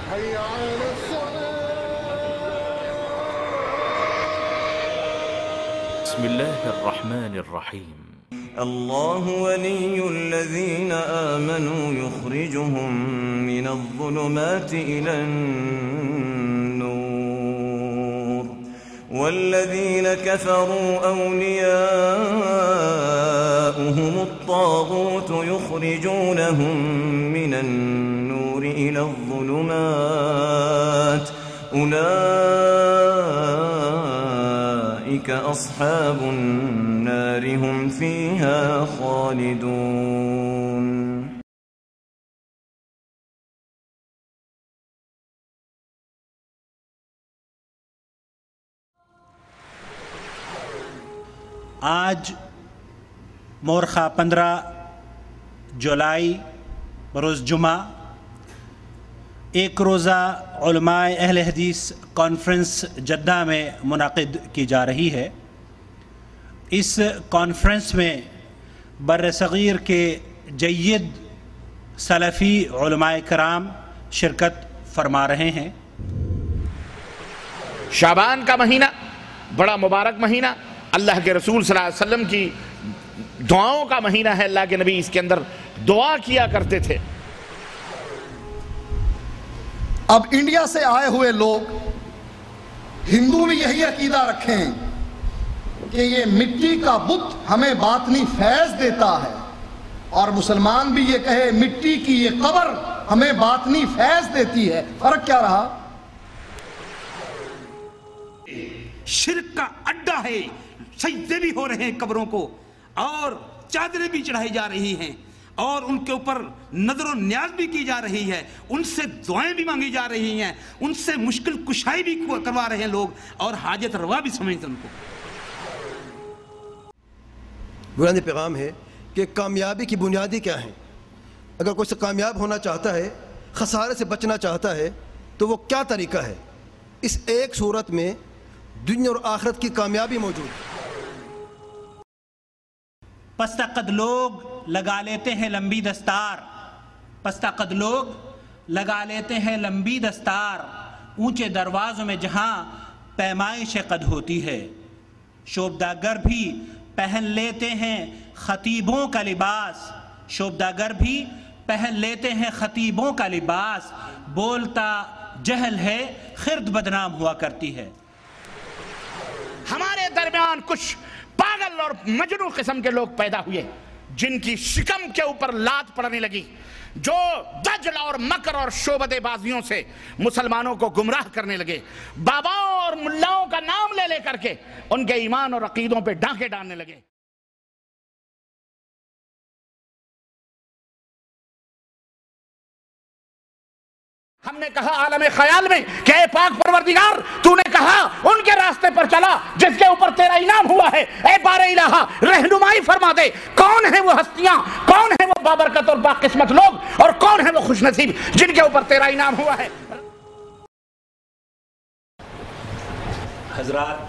حي على الصلاة. بسم الله الرحمن الرحيم. الله ولي الذين آمنوا يخرجهم من الظلمات إلى النور والذين كفروا أولياؤهم الطاغوت يخرجونهم من النور إلى الظلمات أولئك أصحاب النار هم فيها خالدون. آج مورخہ 15 جولائی بروز جمعہ ایک روزہ علماء اہل حدیث کانفرنس جدہ میں منعقد کی جا رہی ہے۔ اس کانفرنس میں بر صغیر کے جید سلفی علماء کرام شرکت فرما رہے ہیں۔ شعبان کا مہینہ بڑا مبارک مہینہ، اللہ کے رسول صلی اللہ علیہ وسلم کی دعاؤں کا مہینہ ہے۔ اللہ کے نبی اس کے اندر دعا کیا کرتے تھے۔ اب انڈیا سے آئے ہوئے لوگ ہندو بھی یہی عقیدہ رکھیں کہ یہ مٹی کا بت ہمیں باطنی فیض دیتا ہے، اور مسلمان بھی یہ کہے مٹی کی یہ قبر ہمیں باطنی فیض دیتی ہے۔ فرق کیا رہا؟ شرک کا اڈا ہے، سجدے بھی ہو رہے ہیں قبروں کو، اور چادریں بھی چڑھائی جا رہی ہیں، اور ان کے اوپر نظر و نیاز بھی کی جا رہی ہے، ان سے دعائیں بھی مانگی جا رہی ہیں، ان سے مشکل کشائی بھی کروا رہے ہیں لوگ، اور حاجت روا بھی سمجھتے ہیں ان کو۔ بنیادی پیغام ہے کہ کامیابی کی بنیادی کیا ہیں؟ اگر کوئی سے کامیاب ہونا چاہتا ہے، خسارے سے بچنا چاہتا ہے، تو وہ کیا طریقہ ہے؟ اس ایک صورت میں دنیا اور آخرت کی کامیابی موجود ہے۔ پستہ قد لوگ لگا لیتے ہیں لمبی دستار، پستہ قد لوگ لگا لیتے ہیں لمبی دستار، اونچے دروازوں میں جہاں پیمائش قد ہوتی ہے، شوبداگر بھی پہن لیتے ہیں خطیبوں کا لباس، شوبداگر بھی پہن لیتے ہیں خطیبوں کا لباس، بولتا جہل ہے خرد بدنام ہوا کرتی ہے۔ ہمارے درمیان کچھ پاگل اور مجنون قسم کے لوگ پیدا ہوئے جن کی شکم کے اوپر لات پڑنے لگی، جو دجل اور مکر اور شعبدے بازیوں سے مسلمانوں کو گمراہ کرنے لگے، باباؤں اور ملاؤں کا نام لے لے کر کے ان کے ایمان اور عقیدوں پہ ڈانکے ڈالنے لگے۔ ہم نے کہا عالم خیال میں کہ اے پاک پروردگار، تو نے کہا ان کے راستے پر چلا جس کے اوپر تیرا انعام ہوا ہے، اے بار الہ رہنمائی فرما دے، کون ہیں وہ ہستیاں، کون ہیں وہ بابرکت اور باقسمت لوگ، اور کون ہیں وہ خوش نصیب جن کے اوپر تیرا انعام ہوا ہے۔ حضرات،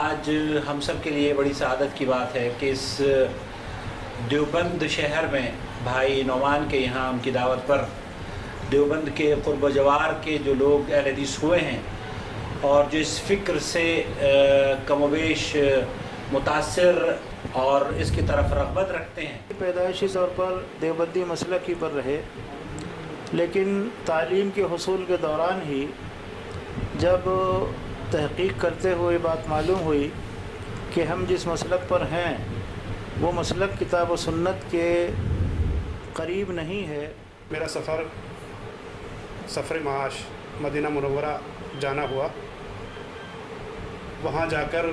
آج ہم سب کے لیے بڑی سعادت کی بات ہے کہ اس دیوبند شہر میں بھائی نعمان کے یہاں ان کی دعوت پر دیوبند کے قرب و جوار کے جو لوگ اہل حدیث ہوئے ہیں اور جو اس فکر سے کم و بیش متاثر اور اس کی طرف رغبت رکھتے ہیں، پیدائشی طور پر دیوبندی مسلک ہی پر رہے، لیکن تعلیم کے حصول کے دوران ہی جب تحقیق کرتے ہوئے بات معلوم ہوئی کہ ہم جس مسلک پر ہیں وہ مسلک کتاب و سنت کے قریب نہیں ہے۔ میرا سفر معاش مدینہ منورہ جانا ہوا، وہاں جا کر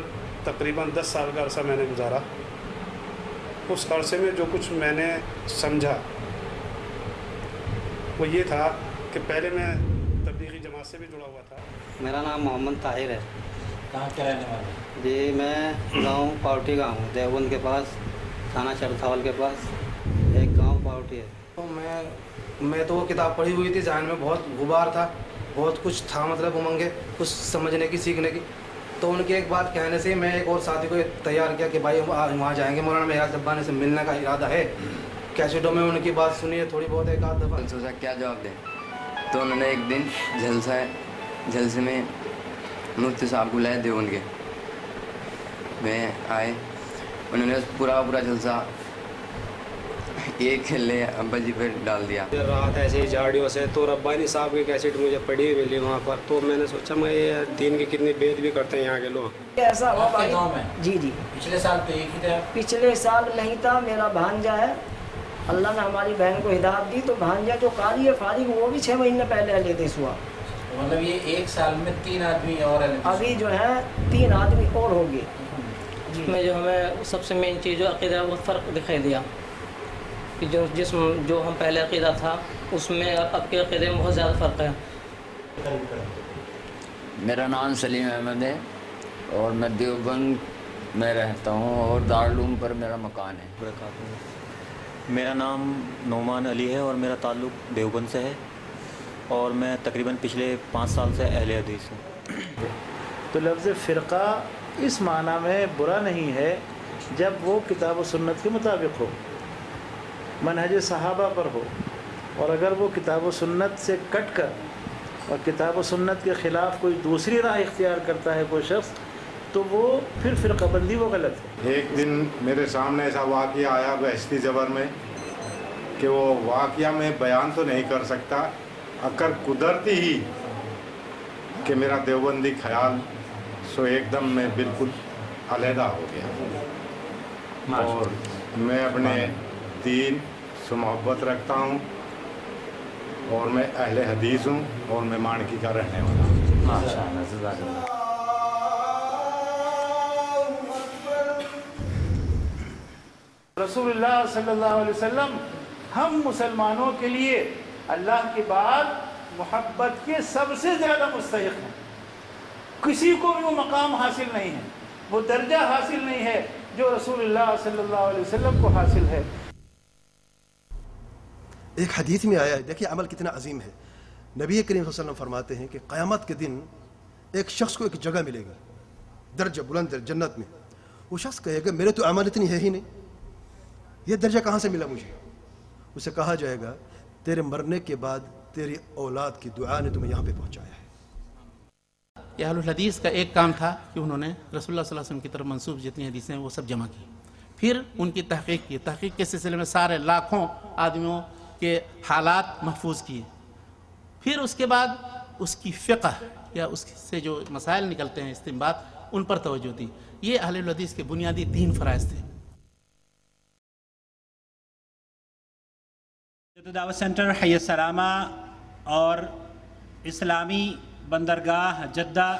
تقریباً 10 سال کا عرصہ میں نے گزارا۔ اس عرصے میں جو کچھ میں نے سمجھا وہ یہ تھا کہ پہلے میں تبلیغی جماعت سے بھی جڑا ہوا تھا۔ میرا نام محمد طاہر ہے۔ کہاں کے رہنے والے؟ جی میں گاؤں پاؤٹی کا ہوں، دیوبند کے پاس، تھانہ چرتھاول کے پاس ایک گاؤں پاؤٹی ہے۔ میں تو وہ کتاب پڑھی ہوئی تھی، ذہن میں بہت غبار تھا، بہت کچھ تھا، مطلب امنگیں کچھ سمجھنے کی، سیکھنے کی۔ تو ان کے ایک بات کہنے سے میں ایک اور ساتھی کو تیار کیا کہ بھائی وہاں جائیں گے، مولانا معراج ربانی سے ملنے کا ارادہ ہے۔ کیسٹوں میں ان کی بات سنی ہے تھوڑی بہت، ایک آدھ دفعہ۔ سوچا کیا جواب دیں؟ تو انہوں نے ایک دن جلسے میں مفتی صاحب کو لائے دیوبند کے میں آئے. انہوں نے پورا جلسہ ایک کھیلنے ابا جی پہ ڈال دیا. رات ایسے ہی جھاڑیوں سے تو ربانی صاحب کی کیسٹ مجھے پڑھی ملی وہاں پر, تو میں نے سوچا میں یہ دین کی کتنی بید بھی کرتے ہیں یہاں کے لوگ. ایسا ہوا بھائی جی پچھلے سال تو ایک ہی تھا. پچھلے سال نہیں تھا, میرا بھانجا ہے, اللہ نے ہماری بہن کو ہدایت دی, تو بھانجا جو قاری ہے فارغ وہ بھی 6 مہینے پہلے اہل حدیث ہوا. مطلب یہ ایک سال میں 3 آدمی اور ابھی جو ہے 3 آدمی اور ہو گئے. جی میں جو ہمیں سب سے مین چیز جو عقیدہ وہ فرق دکھائی دیا کہ جو ہم پہلے عقیدہ تھا اس میں اب کے عقیدے میں بہت زیادہ فرق ہے. میرا نام سلیم احمد ہے اور میں دیوبند میں رہتا ہوں اور دارالعلوم پر میرا مکان ہے. میرا نام نعمان علی ہے اور میرا تعلق دیوبند سے ہے اور میں تقریباً پچھلے 5 سال سے اہل حدیث ہوں. تو لفظ فرقہ اس معنی میں برا نہیں ہے جب وہ کتاب و سنت کے مطابق ہو, منہج صحابہ پر ہو, اور اگر وہ کتاب و سنت سے کٹ کر اور کتاب و سنت کے خلاف کوئی دوسری راہ اختیار کرتا ہے کوئی شخص, تو وہ پھر فرقہ بندی وہ غلط ہے. ایک دن میرے سامنے ایسا واقعہ آیا بہشتی زبر میں کہ وہ واقعہ میں بیان تو نہیں کر سکتا, اگر قدرتی ہی کہ میرا دیوبندی خیال سو ایک دم میں بالکل علیحدہ ہو گیا. اور میں اپنے دین سے محبت رکھتا ہوں اور میں اہل حدیث ہوں اور میں مانکی کا رہنے والا ہوں. رسول اللہ صلی اللہ علیہ وسلم ہم مسلمانوں کے لیے اللہ کے بعد محبت کے سب سے زیادہ مستحق ہیں. کسی کو بھی وہ مقام حاصل نہیں ہے, وہ درجہ حاصل نہیں ہے جو رسول اللہ صلی اللہ علیہ وسلم کو حاصل ہے. ایک حدیث میں آیا ہے, دیکھیے عمل کتنا عظیم ہے. نبی کریم صلی اللہ علیہ وسلم فرماتے ہیں کہ قیامت کے دن ایک شخص کو ایک جگہ ملے گی درجہ بلند جنت میں. وہ شخص کہے گا میرے تو عمل اتنی ہے ہی نہیں, یہ درجہ کہاں سے ملا مجھے؟ اسے کہا جائے گا تیرے مرنے کے بعد تیری اولاد کی دعا نے تمہیں یہاں پہ پہنچایا ہے. یہ اہل الحدیث کا ایک کام تھا کہ انہوں نے رسول اللہ صلی اللہ علیہ وسلم کی طرف منسوب جتنی حدیثیں ہیں وہ سب جمع کی, پھر ان کی تحقیق کی. تحقیق کے سلسلے میں سارے لاکھوں آدمیوں کے حالات محفوظ کیے, پھر اس کے بعد اس کی فقہ یا اس سے جو مسائل نکلتے ہیں استنباط ان پر توجہ دی. یہ اہل الحدیث کے بنیادی 3 فرائض تھے. دعوت سینٹر حی السلامہ اور اسلامی بندرگاہ جدہ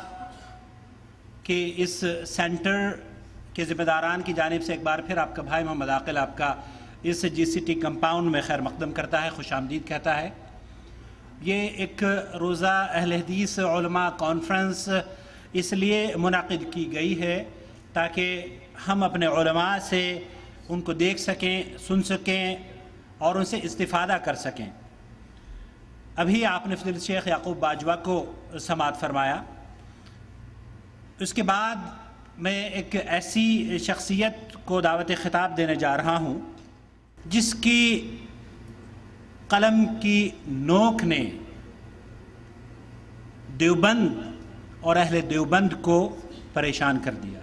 کے اس سینٹر کے ذمہ داران کی جانب سے ایک بار پھر آپ کا بھائی محمد عاقل آپ کا اس جی سی ٹی کمپاؤنڈ میں خیر مقدم کرتا ہے, خوش آمدید کہتا ہے. یہ ایک روزہ اہل حدیث علماء کانفرنس اس لیے منعقد کی گئی ہے تاکہ ہم اپنے علماء سے ان کو دیکھ سکیں, سن سکیں اور ان سے استفادہ کر سکیں. ابھی آپ نے فضیلت شیخ یعقوب باجوہ کو سماعت فرمایا. اس کے بعد میں ایک ایسی شخصیت کو دعوت خطاب دینے جا رہا ہوں جس کی قلم کی نوک نے دیوبند اور اہل دیوبند کو پریشان کر دیا.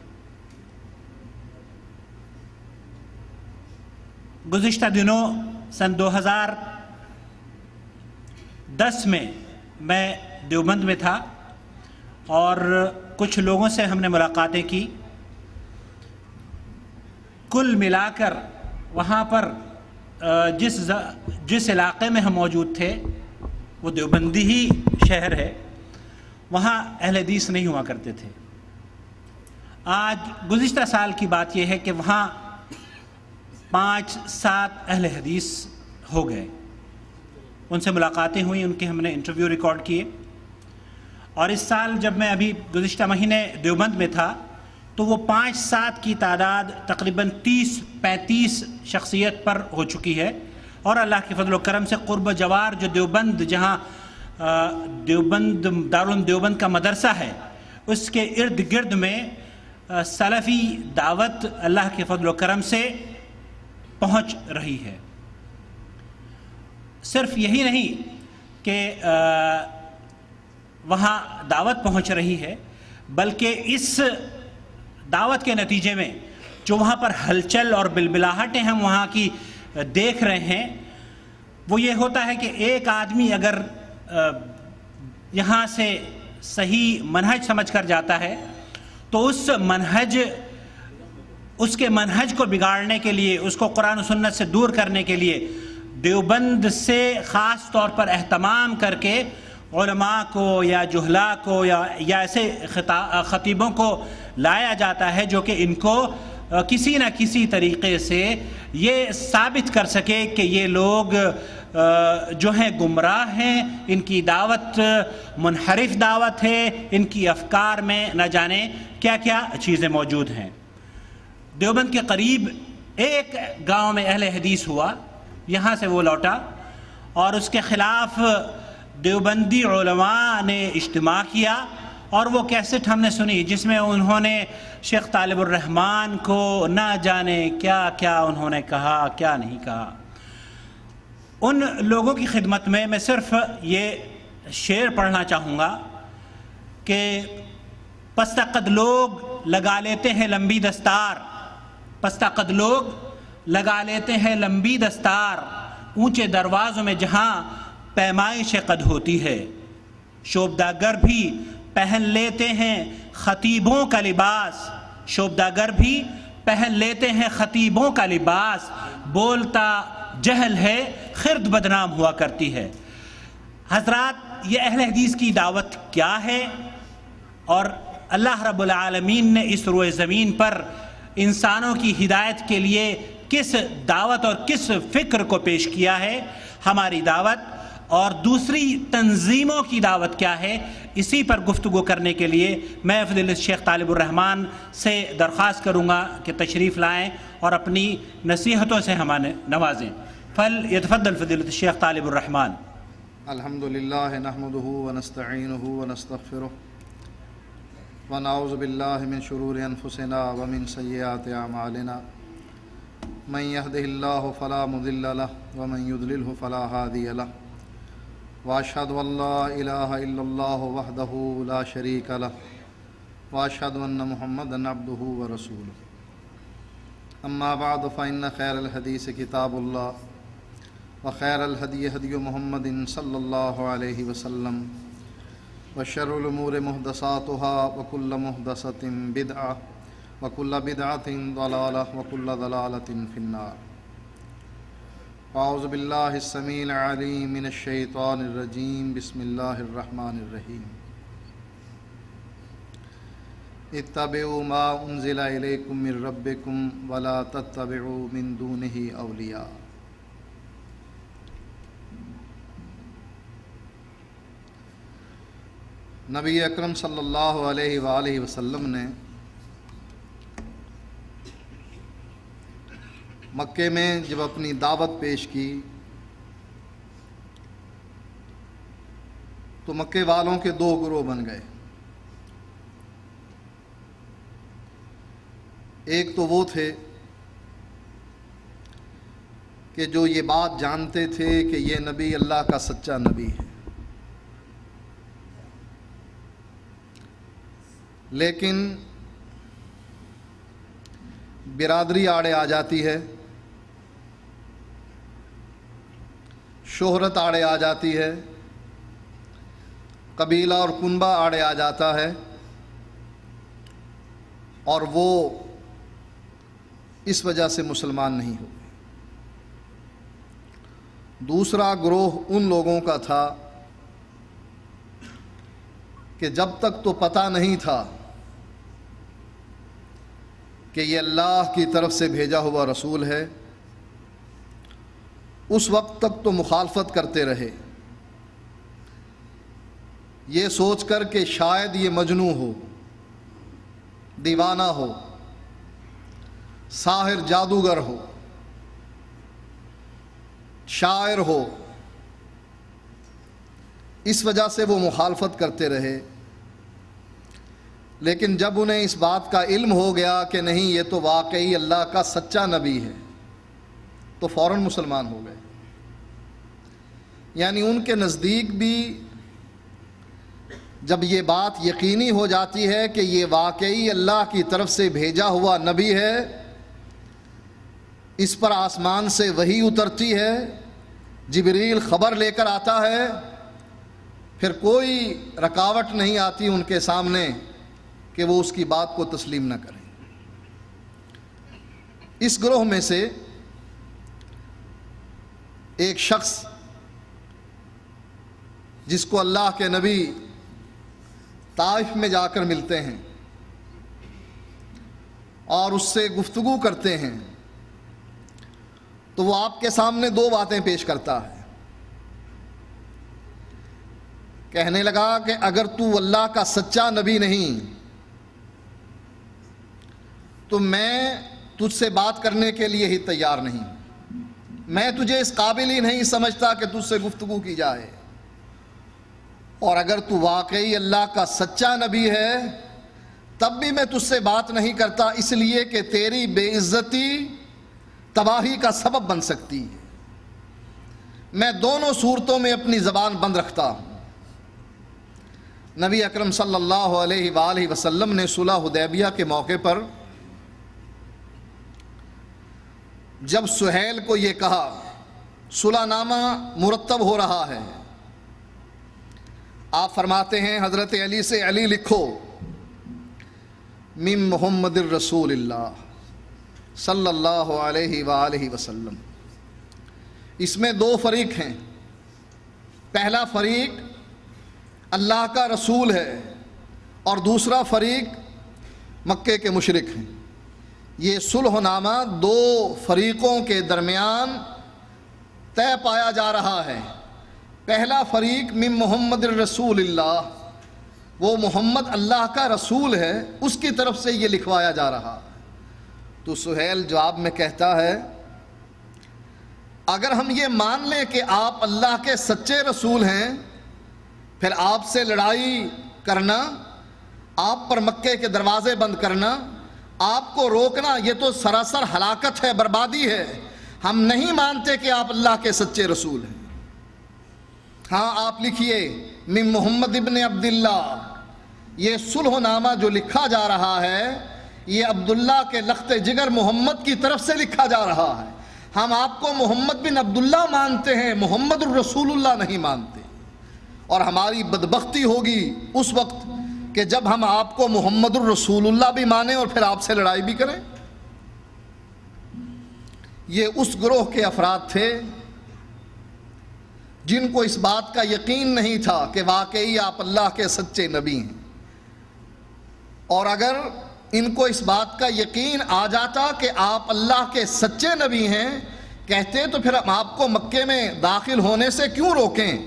گزشتہ دنوں سن 2010 میں دیوبند میں تھا اور کچھ لوگوں سے ہم نے ملاقاتیں کی. کل ملا کر وہاں پر جس علاقے میں ہم موجود تھے وہ دیوبندی ہی شہر ہے, وہاں اہل حدیث نہیں ہوا کرتے تھے. آج گزشتہ سال کی بات یہ ہے کہ وہاں 5-7 اہل حدیث ہو گئے. ان سے ملاقاتیں ہوئیں, ان کے ہم نے انٹرویو ریکارڈ کیے. اور اس سال جب میں ابھی گزشتہ مہینے دیوبند میں تھا تو وہ 5-7 کی تعداد تقریباً 30-35 شخصیت پر ہو چکی ہے. اور اللہ کے فضل و کرم سے قرب جوار جو دیوبند, جہاں دیوبند دارالعلوم دیوبند کا مدرسہ ہے, اس کے ارد گرد میں سلفی دعوت اللہ کے فضل و کرم سے پہنچ رہی ہے. صرف یہی نہیں کہ وہاں دعوت پہنچ رہی ہے، بلکہ اس دعوت کے نتیجے میں جو وہاں پر ہلچل اور بلبلاہٹیں ہم وہاں کی دیکھ رہے ہیں، وہ یہ ہوتا ہے کہ ایک آدمی اگر یہاں سے صحیح منہج سمجھ کر جاتا ہے تو اس کے منہج کو بگاڑنے کے لیے، اس کو قرآن و سنت سے دور کرنے کے لیے دیوبند سے خاص طور پر اہتمام کر کے علماء کو یا جہلاء کو یا ایسے خطیبوں کو لایا جاتا ہے جو کہ ان کو کسی نہ کسی طریقے سے یہ ثابت کر سکے کہ یہ لوگ جو ہیں گمراہ ہیں، ان کی دعوت منحرف دعوت ہے، ان کی افکار میں نہ جانے کیا کیا چیزیں موجود ہیں۔ دیوبند کے قریب ایک گاؤں میں اہل حدیث ہوا، یہاں سے وہ لوٹا اور اس کے خلاف دیوبندی علماء نے اجتماع کیا، اور وہ کیسٹ ہم نے سنی جس میں انہوں نے شیخ طالب الرحمن کو نہ جانے کیا کیا انہوں نے کہا، کیا نہیں کہا۔ ان لوگوں کی خدمت میں میں صرف یہ شعر پڑھنا چاہوں گا کہ پستہ قد لوگ لگا لیتے ہیں لمبی دستار، پستہ قد لوگ لگا لیتے ہیں لمبی دستار، اونچے دروازوں میں جہاں پیمائش قد ہوتی ہے، شوبداگر بھی پہن لیتے ہیں خطیبوں کا لباس، شوبداگر بھی پہن لیتے ہیں خطیبوں کا لباس، بولتا جہل ہے خرد بدنام ہوا کرتی ہے۔ حضرات، یہ اہل حدیث کی دعوت کیا ہے اور اللہ رب العالمین نے اس روئے زمین پر انسانوں کی ہدایت کے لیے کس دعوت اور کس فکر کو پیش کیا ہے؟ ہماری دعوت اور دوسری تنظیموں کی دعوت کیا ہے؟ اسی پر گفتگو کرنے کے لیے میں فضیلت شیخ طالب الرحمن سے درخواست کروں گا کہ تشریف لائیں اور اپنی نصیحتوں سے ہمیں نوازیں۔ فلیتفضل فضیلت الشیخ طالب الرحمن۔ الحمدللہ نحمدہ ونستعینہ ونستغفرہ ونعوذ باللہ من شرور انفسنا ومن سیئات اعمالنا، من یہدہ اللہ فلا مضل لہ ومن یضللہ فلا ہادی لہ، واشہد ان لا الہ الا اللہ وحدہ لا شریک لہ، واشہد ان محمدا عبدہ ورسولہ۔ اما بعد فإن خیر الحدیث کتاب اللہ وخیر الہدی ہدی محمد صلی اللہ علیہ وسلم، وشر الامور محدثاتها وکل محدثۃ بدعہ وکل بدعۃ ضلالہ وکل ضلالۃ فی النار۔ اعوذ باللہ السمیع العلیم من الشیطان الرجیم، بسم اللہ الرحمن الرحیم۔ اتبعوا ما انزل الیکم من ربکم ولا تتبعوا من دونہ اولیاء۔ نبی اکرم صلی اللہ علیہ وآلہ وسلم نے مکے میں جب اپنی دعوت پیش کی تو مکے والوں کے دو گروہ بن گئے۔ ایک تو وہ تھے کہ جو یہ بات جانتے تھے کہ یہ نبی اللہ کا سچا نبی ہے، لیکن برادری آڑے آ جاتی ہے، شہرت آڑے آ جاتی ہے، قبیلہ اور کنبہ آڑے آ جاتا ہے، اور وہ اس وجہ سے مسلمان نہیں ہوئے۔ دوسرا گروہ ان لوگوں کا تھا کہ جب تک تو پتہ نہیں تھا کہ یہ اللہ کی طرف سے بھیجا ہوا رسول ہے، اس وقت تک تو مخالفت کرتے رہے، یہ سوچ کر کہ شاید یہ مجنون ہو، دیوانہ ہو، ساحر جادوگر ہو، شاعر ہو، اس وجہ سے وہ مخالفت کرتے رہے۔ لیکن جب انہیں اس بات کا علم ہو گیا کہ نہیں یہ تو واقعی اللہ کا سچا نبی ہے تو فوراً مسلمان ہو گئے۔ یعنی ان کے نزدیک بھی جب یہ بات یقینی ہو جاتی ہے کہ یہ واقعی اللہ کی طرف سے بھیجا ہوا نبی ہے، اس پر آسمان سے وحی اترتی ہے، جبریل خبر لے کر آتا ہے، پھر کوئی رکاوٹ نہیں آتی ان کے سامنے کہ وہ اس کی بات کو تسلیم نہ کریں۔ اس گروہ میں سے ایک شخص جس کو اللہ کے نبی طائف میں جا کر ملتے ہیں اور اس سے گفتگو کرتے ہیں، تو وہ آپ کے سامنے دو باتیں پیش کرتا ہے۔ کہنے لگا کہ اگر تو اللہ کا سچا نبی نہیں تو میں تجھ سے بات کرنے کے لیے ہی تیار نہیں، میں تجھے اس قابل ہی نہیں سمجھتا کہ تجھ سے گفتگو کی جائے، اور اگر تو واقعی اللہ کا سچا نبی ہے تب بھی میں تجھ سے بات نہیں کرتا، اس لیے کہ تیری بے عزتی تباہی کا سبب بن سکتی ہے۔ میں دونوں صورتوں میں اپنی زبان بند رکھتا ہوں۔ نبی اکرم صلی اللہ علیہ وآلہ وسلم نے صلح حدیبیہ کے موقع پر جب سہیل کو یہ کہا، صلح نامہ مرتب ہو رہا ہے، آپ فرماتے ہیں حضرت علی سے، علی لکھو من محمد الرسول اللہ صلی اللہ علیہ وآلہ وسلم۔ اس میں دو فریق ہیں، پہلا فریق اللہ کا رسول ہے اور دوسرا فریق مکے کے مشرک ہیں۔ یہ صلح نامہ دو فریقوں کے درمیان طے پایا جا رہا ہے۔ پہلا فریق من محمد الرسول اللہ، وہ محمد اللہ کا رسول ہے، اس کی طرف سے یہ لکھوایا جا رہا۔ تو سہیل جواب میں کہتا ہے، اگر ہم یہ مان لیں کہ آپ اللہ کے سچے رسول ہیں، پھر آپ سے لڑائی کرنا، آپ پر مکے کے دروازے بند کرنا، آپ کو روکنا، یہ تو سراسر ہلاکت ہے، بربادی ہے۔ ہم نہیں مانتے کہ آپ اللہ کے سچے رسول ہیں۔ ہاں آپ لکھیے من محمد ابن عبداللہ، یہ صلح نامہ جو لکھا جا رہا ہے یہ عبداللہ کے لخت جگر محمد کی طرف سے لکھا جا رہا ہے۔ ہم آپ کو محمد بن عبداللہ مانتے ہیں، محمد الرسول اللہ نہیں مانتے، اور ہماری بدبختی ہوگی اس وقت کہ جب ہم آپ کو محمد الرسول اللہ بھی مانیں اور پھر آپ سے لڑائی بھی کریں۔ یہ اس گروہ کے افراد تھے جن کو اس بات کا یقین نہیں تھا کہ واقعی آپ اللہ کے سچے نبی ہیں، اور اگر ان کو اس بات کا یقین آ جاتا کہ آپ اللہ کے سچے نبی ہیں، کہتے تو پھر ہم آپ کو مکے میں داخل ہونے سے کیوں روکیں،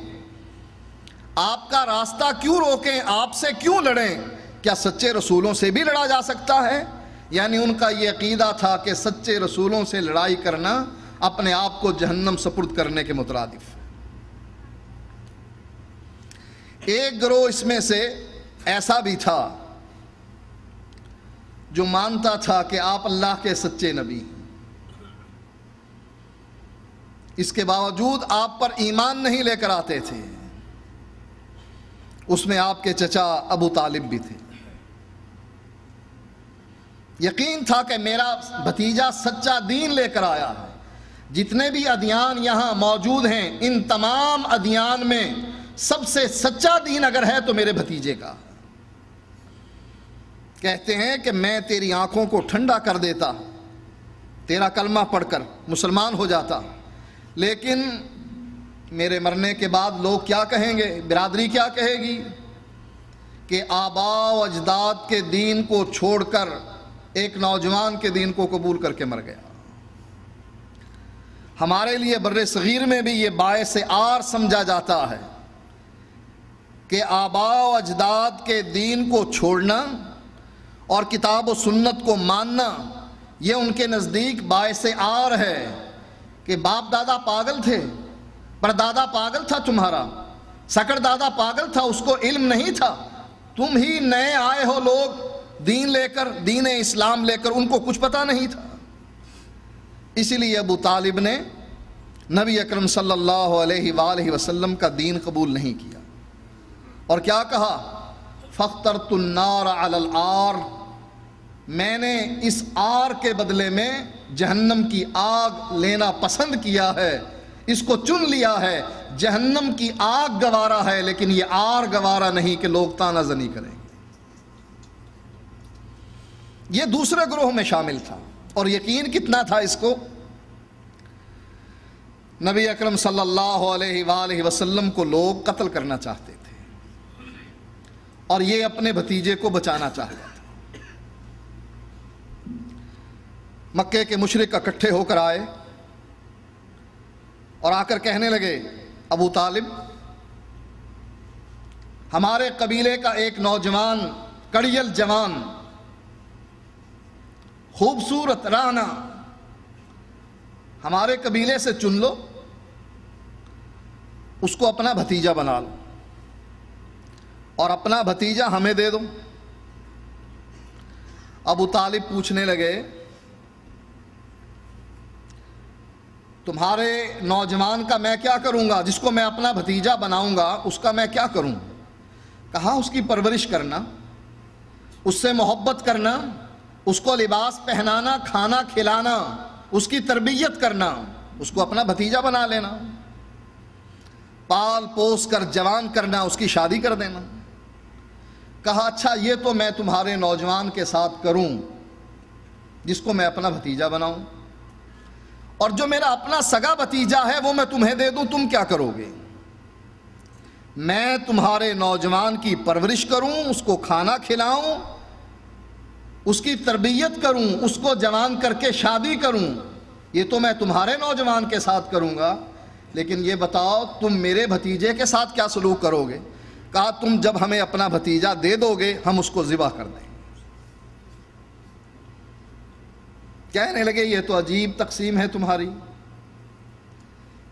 آپ کا راستہ کیوں روکیں، آپ سے کیوں لڑیں، کیا سچے رسولوں سے بھی لڑا جا سکتا ہے؟ یعنی ان کا یہ عقیدہ تھا کہ سچے رسولوں سے لڑائی کرنا اپنے آپ کو جہنم سپرد کرنے کے مترادف۔ ایک گروہ اس میں سے ایسا بھی تھا جو مانتا تھا کہ آپ اللہ کے سچے نبی ہیں، اس کے باوجود آپ پر ایمان نہیں لے کر آتے تھے۔ اس میں آپ کے چچا ابو طالب بھی تھے۔ یقین تھا کہ میرا بھتیجا سچا دین لے کر آیا ہے۔ جتنے بھی ادیان یہاں موجود ہیں، ان تمام ادیان میں سب سے سچا دین اگر ہے تو میرے بھتیجے کا۔ کہتے ہیں کہ میں تیری آنکھوں کو ٹھنڈا کر دیتا، تیرا کلمہ پڑھ کر مسلمان ہو جاتا، لیکن میرے مرنے کے بعد لوگ کیا کہیں گے، برادری کیا کہے گی کہ آباء و اجداد کے دین کو چھوڑ کر ایک نوجوان کے دین کو قبول کر کے مر گیا۔ ہمارے لیے بر صغیر میں بھی یہ باعث عار سمجھا جاتا ہے کہ آباء و اجداد کے دین کو چھوڑنا اور کتاب و سنت کو ماننا یہ ان کے نزدیک باعث عار ہے کہ باپ دادا پاگل تھے، پر دادا پاگل تھا تمہارا، سکڑ دادا پاگل تھا، اس کو علم نہیں تھا، تم ہی نئے آئے ہو لوگ دین لے کر، دین اسلام لے کر، ان کو کچھ پتہ نہیں تھا۔ اسی لیے ابو طالب نے نبی اکرم صلی اللہ علیہ وآلہ وسلم کا دین قبول نہیں کیا، اور کیا کہا؟ فاخترت النار علی العار، میں نے اس آر کے بدلے میں جہنم کی آگ لینا پسند کیا ہے، اس کو چن لیا ہے۔ جہنم کی آگ گوارا ہے لیکن یہ آر گوارا نہیں کہ لوگ طعنہ زنی کریں گے۔ یہ دوسرے گروہ میں شامل تھا، اور یقین کتنا تھا اس کو؟ نبی اکرم صلی اللہ علیہ وآلہ وسلم کو لوگ قتل کرنا چاہتے تھے، اور یہ اپنے بھتیجے کو بچانا چاہتا تھا۔ مکے کے مشرک اکٹھے ہو کر آئے اور آ کر کہنے لگے، ابو طالب، ہمارے قبیلے کا ایک نوجوان کڑیل جوان، خوبصورت رانا، ہمارے قبیلے سے چن لو، اس کو اپنا بھتیجا بنا لو، اور اپنا بھتیجا ہمیں دے دو۔ ابو طالب پوچھنے لگے، تمہارے نوجوان کا میں کیا کروں گا؟ جس کو میں اپنا بھتیجا بناؤں گا اس کا میں کیا کروں؟ کہا، اس کی پرورش کرنا، اس سے محبت کرنا، اس کو لباس پہنانا، کھانا کھلانا، اس کی تربیت کرنا، اس کو اپنا بھتیجا بنا لینا، پال پوس کر جوان کرنا، اس کی شادی کر دینا۔ کہا، اچھا یہ تو میں تمہارے نوجوان کے ساتھ کروں جس کو میں اپنا بھتیجا بناؤں، اور جو میرا اپنا سگا بھتیجا ہے وہ میں تمہیں دے دوں، تم کیا کرو گے؟ میں تمہارے نوجوان کی پرورش کروں، اس کو کھانا کھلاؤں، اس کی تربیت کروں، اس کو جوان کر کے شادی کروں، یہ تو میں تمہارے نوجوان کے ساتھ کروں گا، لیکن یہ بتاؤ تم میرے بھتیجے کے ساتھ کیا سلوک کرو گے؟ کہا، تم جب ہمیں اپنا بھتیجا دے دو گے ہم اس کو ذبح کر دیں گے۔ کہنے لگے، یہ تو عجیب تقسیم ہے تمہاری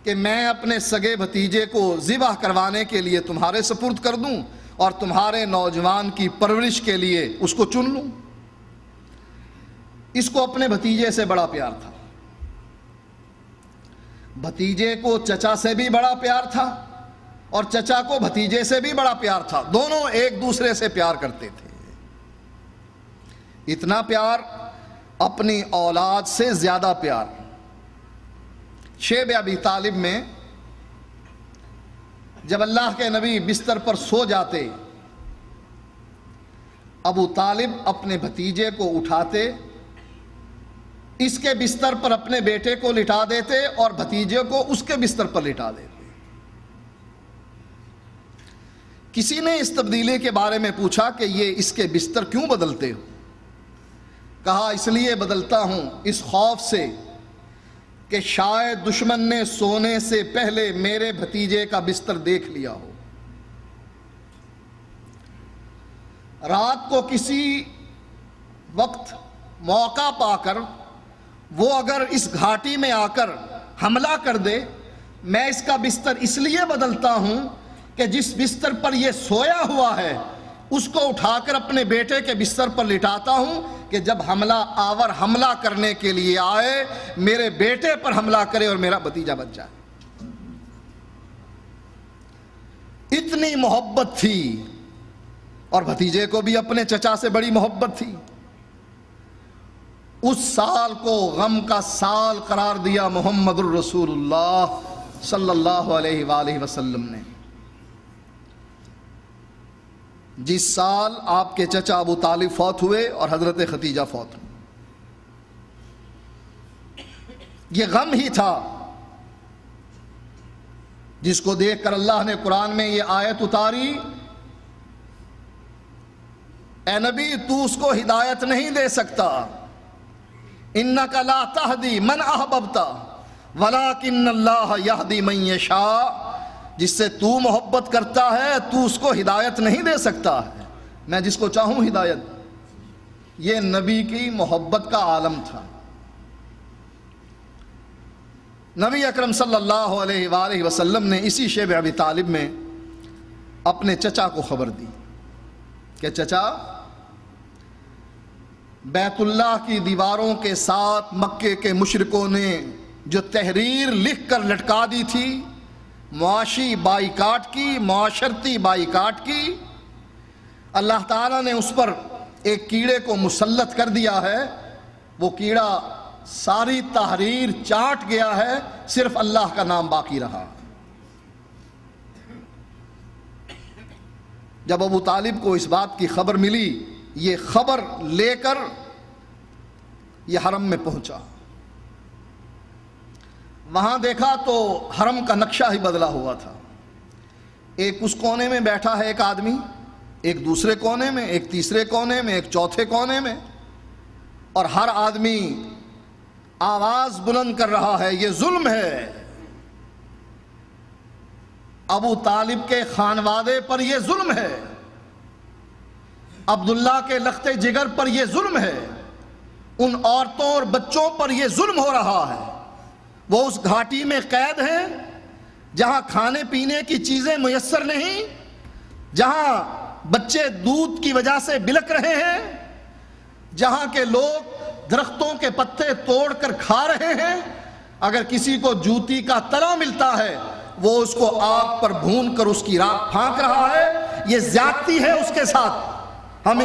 کہ میں اپنے سگے بھتیجے کو ذبح کروانے کے لیے تمہارے سپرد کر دوں اور تمہارے نوجوان کی پرورش کے لیے اس کو چن لوں۔ اس کو اپنے بھتیجے سے بڑا پیار تھا، بھتیجے کو چچا سے بھی بڑا پیار تھا اور چچا کو بھتیجے سے بھی بڑا پیار تھا، دونوں ایک دوسرے سے پیار کرتے تھے۔ اتنا پیار، اپنی اولاد سے زیادہ پیار۔ شیب ابی طالب میں جب اللہ کے نبی بستر پر سو جاتے، ابو طالب اپنے بھتیجے کو اٹھاتے، اس کے بستر پر اپنے بیٹے کو لٹا دیتے اور بھتیجے کو اس کے بستر پر لٹا دیتے۔ کسی نے اس تبدیلی کے بارے میں پوچھا کہ یہ اس کے بستر کیوں بدلتے ہو؟ کہا، اس لیے بدلتا ہوں اس خوف سے کہ شاید دشمن نے سونے سے پہلے میرے بھتیجے کا بستر دیکھ لیا ہو، رات کو کسی وقت موقع پا کر وہ اگر اس گھاٹی میں آ کر حملہ کر دے، میں اس کا بستر اس لیے بدلتا ہوں کہ جس بستر پر یہ سویا ہوا ہے اس کو اٹھا کر اپنے بیٹے کے بستر پر لٹاتا ہوں کہ جب حملہ آور حملہ کرنے کے لیے آئے میرے بیٹے پر حملہ کرے اور میرا بھتیجا بچ جائے۔ اتنی محبت تھی، اور بھتیجے کو بھی اپنے چچا سے بڑی محبت تھی۔ اس سال کو غم کا سال قرار دیا محمد الرسول اللہ صلی اللہ علیہ وآلہ وسلم نے، جس سال آپ کے چچا ابو طالب فوت ہوئے اور حضرت ختیجہ فوت ہوئی۔ یہ غم ہی تھا جس کو دیکھ کر اللہ نے قرآن میں یہ آیت اتاری، اے نبی تو اس کو ہدایت نہیں دے سکتا، انک لا تہدی من احببت ولکن اللہ یہدی من یشاء، جس سے تو محبت کرتا ہے تو اس کو ہدایت نہیں دے سکتا ہے، میں جس کو چاہوں ہدایت۔ یہ نبی کی محبت کا عالم تھا۔ نبی اکرم صلی اللہ علیہ وآلہ وسلم نے اسی شیب ابی طالب میں اپنے چچا کو خبر دی کہ چچا، بیت اللہ کی دیواروں کے ساتھ مکے کے مشرکوں نے جو تحریر لکھ کر لٹکا دی تھی، معاشی بائیکاٹ کی، معاشرتی بائیکاٹ کی، اللہ تعالیٰ نے اس پر ایک کیڑے کو مسلط کر دیا ہے. وہ کیڑا ساری تحریر چاٹ گیا ہے، صرف اللہ کا نام باقی رہا. جب ابو طالب کو اس بات کی خبر ملی، یہ خبر لے کر یہ حرم میں پہنچا. وہاں دیکھا تو حرم کا نقشہ ہی بدلا ہوا تھا. ایک اس کونے میں بیٹھا ہے ایک آدمی، ایک دوسرے کونے میں، ایک تیسرے کونے میں، ایک چوتھے کونے میں، اور ہر آدمی آواز بلند کر رہا ہے یہ ظلم ہے، ابو طالب کے خانوادے پر یہ ظلم ہے، عبداللہ کے لخت جگر پر یہ ظلم ہے، ان عورتوں اور بچوں پر یہ ظلم ہو رہا ہے. وہ اس گھاٹی میں قید ہیں جہاں کھانے پینے کی چیزیں میسر نہیں، جہاں بچے دودھ کی وجہ سے بلک رہے ہیں، جہاں کے لوگ درختوں کے پتے توڑ کر کھا رہے ہیں. اگر کسی کو جوتی کا تلا ملتا ہے وہ اس کو آگ پر بھون کر اس کی راکھ پھانک رہا ہے. یہ زیادتی ہے اس کے ساتھ. ہم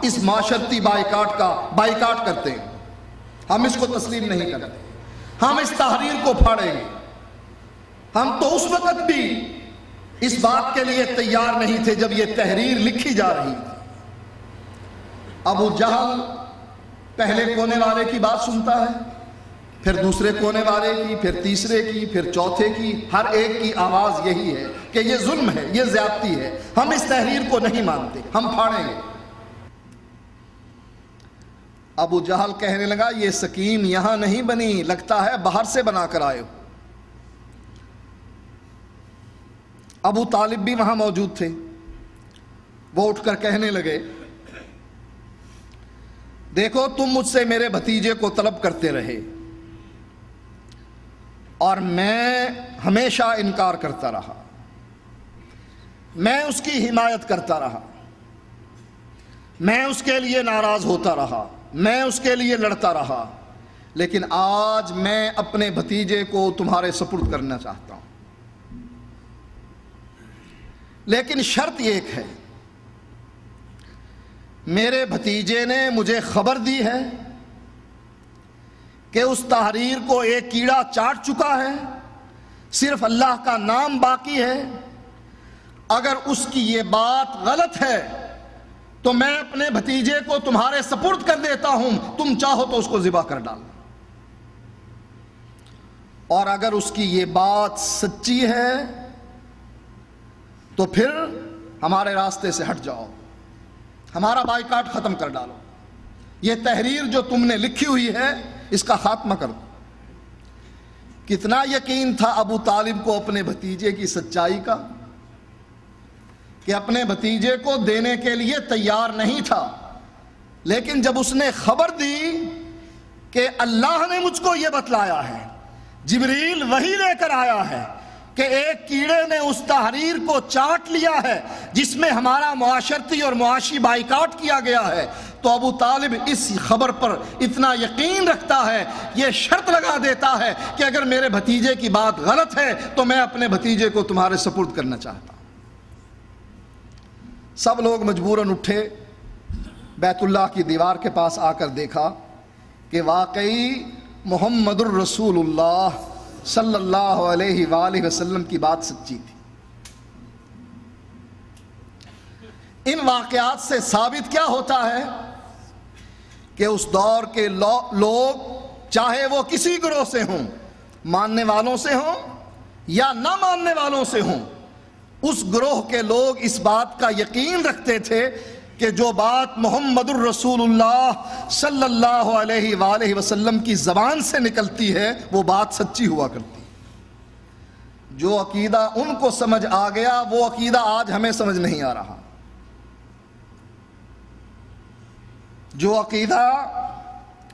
اس معاشرتی بائیکاٹ کرتے ہیں، ہم اس کو تسلیم نہیں کرتے، ہم اس تحریر کو پھاڑیں گے. ہم تو اس وقت بھی اس بات کے لیے تیار نہیں تھے جب یہ تحریر لکھی جا رہی تھی. ابو جہل پہلے کونے والے کی بات سنتا ہے، پھر دوسرے کونے والے کی، پھر تیسرے کی، پھر چوتھے کی. ہر ایک کی آواز یہی ہے کہ یہ ظلم ہے، یہ زیادتی ہے، ہم اس تحریر کو نہیں مانتے، ہم پھاڑیں گے. ابو جہل کہنے لگا یہ سکیم یہاں نہیں بنی، لگتا ہے باہر سے بنا کر آئے ہو. ابو طالب بھی وہاں موجود تھے. وہ اٹھ کر کہنے لگے دیکھو تم مجھ سے میرے بھتیجے کو طلب کرتے رہے اور میں ہمیشہ انکار کرتا رہا، میں اس کی حمایت کرتا رہا، میں اس کے لیے ناراض ہوتا رہا، میں اس کے لیے لڑتا رہا، لیکن آج میں اپنے بھتیجے کو تمہارے سپرد کرنا چاہتا ہوں. لیکن شرط ایک ہے، میرے بھتیجے نے مجھے خبر دی ہے کہ اس تحریر کو ایک کیڑا چاٹ چکا ہے، صرف اللہ کا نام باقی ہے. اگر اس کی یہ بات غلط ہے تو میں اپنے بھتیجے کو تمہارے سپرد کر دیتا ہوں، تم چاہو تو اس کو ذبح کر ڈالو. اور اگر اس کی یہ بات سچی ہے تو پھر ہمارے راستے سے ہٹ جاؤ، ہمارا بائیکاٹ ختم کر ڈالو. یہ تحریر جو تم نے لکھی ہوئی ہے اس کا خاتمہ کر دو. کتنا یقین تھا ابو طالب کو اپنے بھتیجے کی سچائی کا کہ اپنے بھتیجے کو دینے کے لیے تیار نہیں تھا. لیکن جب اس نے خبر دی کہ اللہ نے مجھ کو یہ بتلایا ہے، جبریل وحی لے کر آیا ہے کہ ایک کیڑے نے اس تحریر کو چاٹ لیا ہے جس میں ہمارا معاشرتی اور معاشی بائیکاٹ کیا گیا ہے، تو ابو طالب اس خبر پر اتنا یقین رکھتا ہے، یہ شرط لگا دیتا ہے کہ اگر میرے بھتیجے کی بات غلط ہے تو میں اپنے بھتیجے کو تمہارے سپرد کرنا چاہتا ہوں. سب لوگ مجبوراً اٹھے، بیت اللہ کی دیوار کے پاس آ کر دیکھا کہ واقعی محمد الرسول اللہ صلی اللہ علیہ وآلہ وسلم کی بات سچی تھی. ان واقعات سے ثابت کیا ہوتا ہے کہ اس دور کے لوگ چاہے وہ کسی گروہ سے ہوں، ماننے والوں سے ہوں یا نہ ماننے والوں سے ہوں، اس گروہ کے لوگ اس بات کا یقین رکھتے تھے کہ جو بات محمد الرسول اللہ صلی اللہ علیہ وآلہ وسلم کی زبان سے نکلتی ہے وہ بات سچی ہوا کرتی. جو عقیدہ ان کو سمجھ آ گیا وہ عقیدہ آج ہمیں سمجھ نہیں آ رہا. جو عقیدہ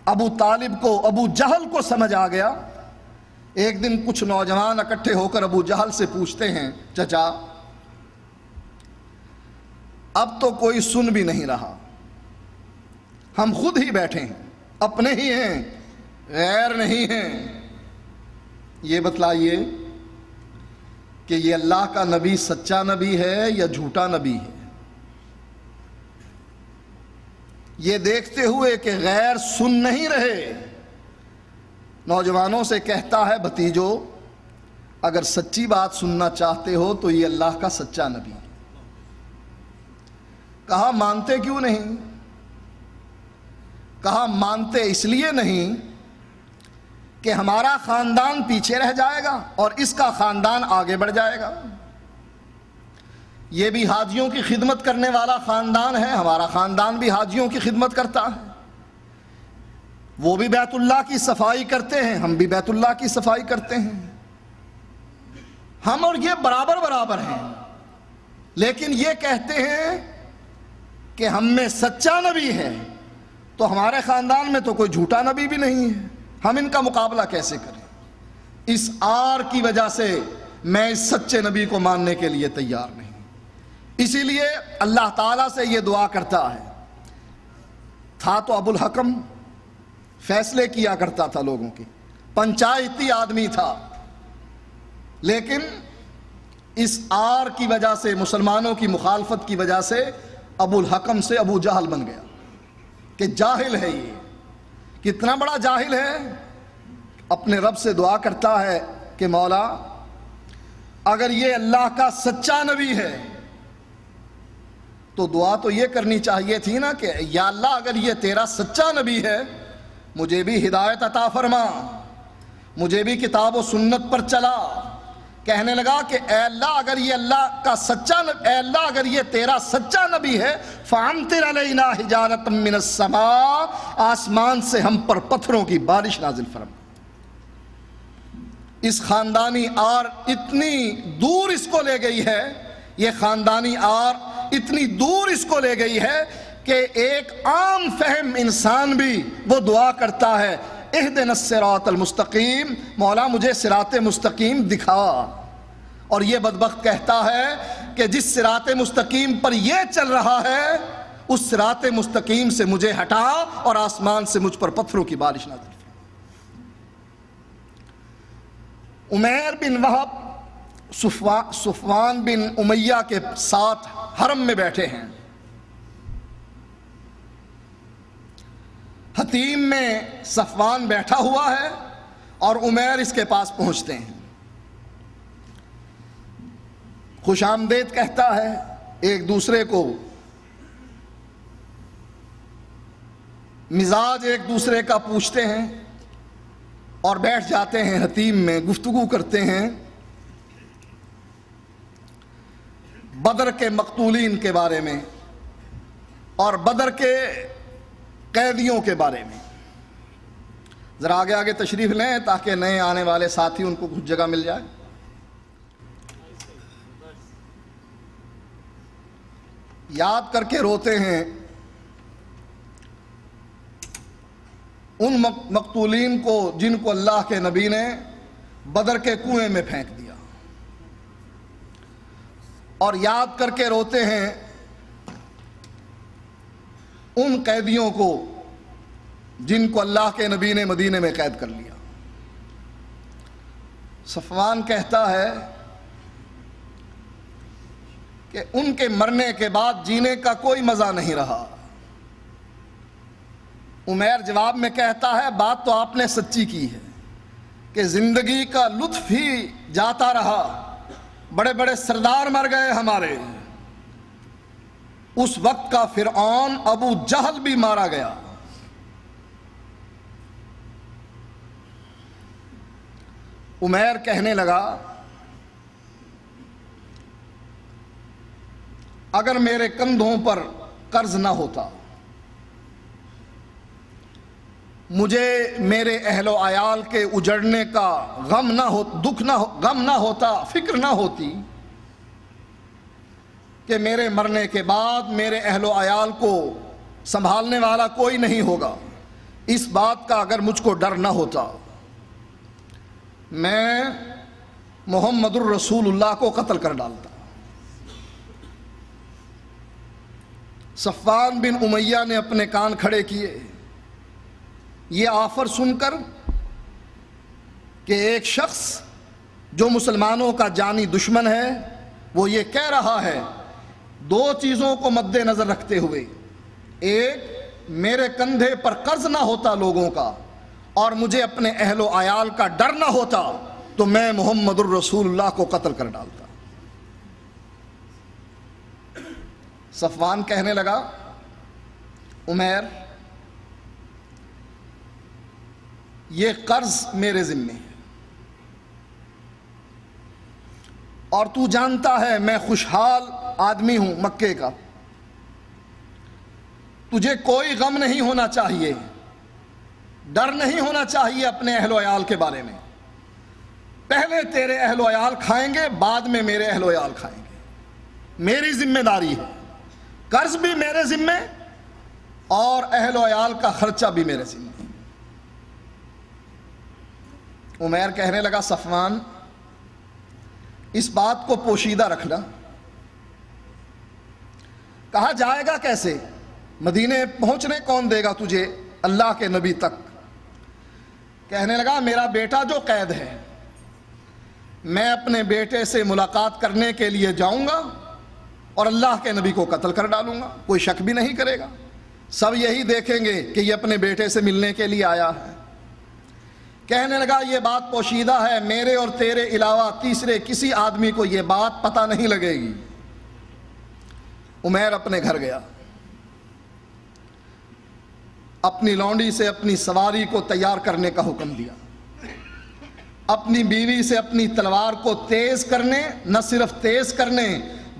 ابو طالب کو، ابو جہل کو سمجھ آ گیا. ایک دن کچھ نوجوان اکٹھے ہو کر ابو جہل سے پوچھتے ہیں چچا اب تو کوئی سن بھی نہیں رہا، ہم خود ہی بیٹھے ہیں، اپنے ہی ہیں، غیر نہیں ہیں، یہ بتلائیے کہ یہ اللہ کا نبی سچا نبی ہے یا جھوٹا نبی ہے؟ یہ دیکھتے ہوئے کہ غیر سن نہیں رہے، نوجوانوں سے کہتا ہے بھتیجو اگر سچی بات سننا چاہتے ہو تو یہ اللہ کا سچا نبی ہے۔ کہا مانتے کیوں نہیں؟ کہا مانتے اس لیے نہیں کہ ہمارا خاندان پیچھے رہ جائے گا اور اس کا خاندان آگے بڑھ جائے گا۔ یہ بھی حاجیوں کی خدمت کرنے والا خاندان ہے، ہمارا خاندان بھی حاجیوں کی خدمت کرتا ہے، وہ بھی بیت اللہ کی صفائی کرتے ہیں، ہم بھی بیت اللہ کی صفائی کرتے ہیں، ہم اور یہ برابر برابر ہیں، لیکن یہ کہتے ہیں کہ ہم میں سچا نبی ہے تو ہمارے خاندان میں تو کوئی جھوٹا نبی بھی نہیں ہے، ہم ان کا مقابلہ کیسے کریں؟ اس آر کی وجہ سے میں اس سچے نبی کو ماننے کے لیے تیار نہیں۔ اسی لیے اللہ تعالیٰ سے یہ دعا کرتا ہے۔ تھا تو ابو الحکم فیصلے کیا کرتا تھا لوگوں کے، پنچایتی آدمی تھا، لیکن اس آر کی وجہ سے، مسلمانوں کی مخالفت کی وجہ سے ابو الحکم سے ابو جہل بن گیا کہ جاہل ہے، یہ کتنا بڑا جاہل ہے۔ اپنے رب سے دعا کرتا ہے کہ مولا اگر یہ اللہ کا سچا نبی ہے تو دعا تو یہ کرنی چاہیے تھی نا کہ یا اللہ اگر یہ تیرا سچا نبی ہے مجھے بھی ہدایت عطا فرما، مجھے بھی کتاب و سنت پر چلا۔ کہنے لگا کہ اے اللہ اگر یہ اللہ کا سچا اے اللہ اگر یہ تیرا سچا نبی ہے فَأَمْطِرْ عَلَيْنَا حِجَارَةً مِّنَ السَّمَاءِ، آسمان سے ہم پر پتھروں کی بارش نازل فرما۔ اس خاندانی آر اتنی دور اس کو لے گئی ہے، یہ خاندانی آر اتنی دور اس کو لے گئی ہے کہ ایک عام فہم انسان بھی وہ دعا کرتا ہے اہدنا الصراط المستقیم، مولا مجھے صراط مستقیم دکھا، اور یہ بدبخت کہتا ہے کہ جس صراط مستقیم پر یہ چل رہا ہے اس صراط مستقیم سے مجھے ہٹا اور آسمان سے مجھ پر پتھروں کی بارش نازل فرما۔ عمیر بن وہب صفوان بن امیہ کے ساتھ حرم میں بیٹھے ہیں، حتیم میں صفوان بیٹھا ہوا ہے اور عمیر اس کے پاس پہنچتے ہیں، خوش آمدید کہتا ہے، ایک دوسرے کو مزاج ایک دوسرے کا پوچھتے ہیں اور بیٹھ جاتے ہیں حتیم میں، گفتگو کرتے ہیں بدر کے مقتولین کے بارے میں اور بدر کے قیدیوں کے بارے میں۔ ذرا آگے آگے تشریف لیں تاکہ نئے آنے والے ساتھی ان کو کچھ جگہ مل جائے۔ یاد کر کے روتے ہیں ان مقتولین کو جن کو اللہ کے نبی نے بدر کے کنویں میں پھینک دیا، اور یاد کر کے روتے ہیں ان قیدیوں کو جن کو اللہ کے نبی نے مدینے میں قید کر لیا۔ صفوان کہتا ہے کہ ان کے مرنے کے بعد جینے کا کوئی مزہ نہیں رہا۔ عمیر جواب میں کہتا ہے بات تو آپ نے سچی کی ہے کہ زندگی کا لطف ہی جاتا رہا، بڑے بڑے سردار مر گئے ہمارے، اس وقت کا فرعون ابو جہل بھی مارا گیا۔ عمیر کہنے لگا اگر میرے کندھوں پر قرض نہ ہوتا، مجھے میرے اہل و عیال کے اجڑنے کا غم نہ ہوتا، فکر نہ ہوتی کہ میرے مرنے کے بعد میرے اہل و عیال کو سنبھالنے والا کوئی نہیں ہوگا، اس بات کا اگر مجھ کو ڈر نہ ہوتا میں محمد الرسول اللہ کو قتل کر ڈالتا۔ صفوان بن امیہ نے اپنے کان کھڑے کیے، یہ آفر سن کر کہ ایک شخص جو مسلمانوں کا جانی دشمن ہے وہ یہ کہہ رہا ہے دو چیزوں کو مد نظر رکھتے ہوئے، ایک میرے کندھے پر قرض نہ ہوتا لوگوں کا اور مجھے اپنے اہل و عیال کا ڈر نہ ہوتا تو میں محمد الرسول اللہ کو قتل کر ڈالتا۔ صفوان کہنے لگا عمیر یہ قرض میرے ذمے ہے اور تو جانتا ہے میں خوشحال آدمی ہوں مکے کا، تجھے کوئی غم نہیں ہونا چاہیے، ڈر نہیں ہونا چاہیے اپنے اہل و عیال کے بارے میں، پہلے تیرے اہل و عیال کھائیں گے بعد میں میرے اہل و عیال کھائیں گے، میری ذمہ داری ہے، قرض بھی میرے ذمے اور اہل و عیال کا خرچہ بھی میرے ذمے۔ عمیر کہنے لگا صفوان اس بات کو پوشیدہ رکھنا، کہا جائے گا کیسے؟ مدینے پہنچنے کون دے گا تجھے اللہ کے نبی تک؟ کہنے لگا میرا بیٹا جو قید ہے میں اپنے بیٹے سے ملاقات کرنے کے لیے جاؤں گا اور اللہ کے نبی کو قتل کر ڈالوں گا، کوئی شک بھی نہیں کرے گا، سب یہی دیکھیں گے کہ یہ اپنے بیٹے سے ملنے کے لیے آیا ہے۔ کہنے لگا یہ بات پوشیدہ ہے، میرے اور تیرے علاوہ تیسرے کسی آدمی کو یہ بات پتہ نہیں لگے گی۔ عمیر اپنے گھر گیا، اپنی لونڈی سے اپنی سواری کو تیار کرنے کا حکم دیا، اپنی بیوی سے اپنی تلوار کو تیز کرنے، نہ صرف تیز کرنے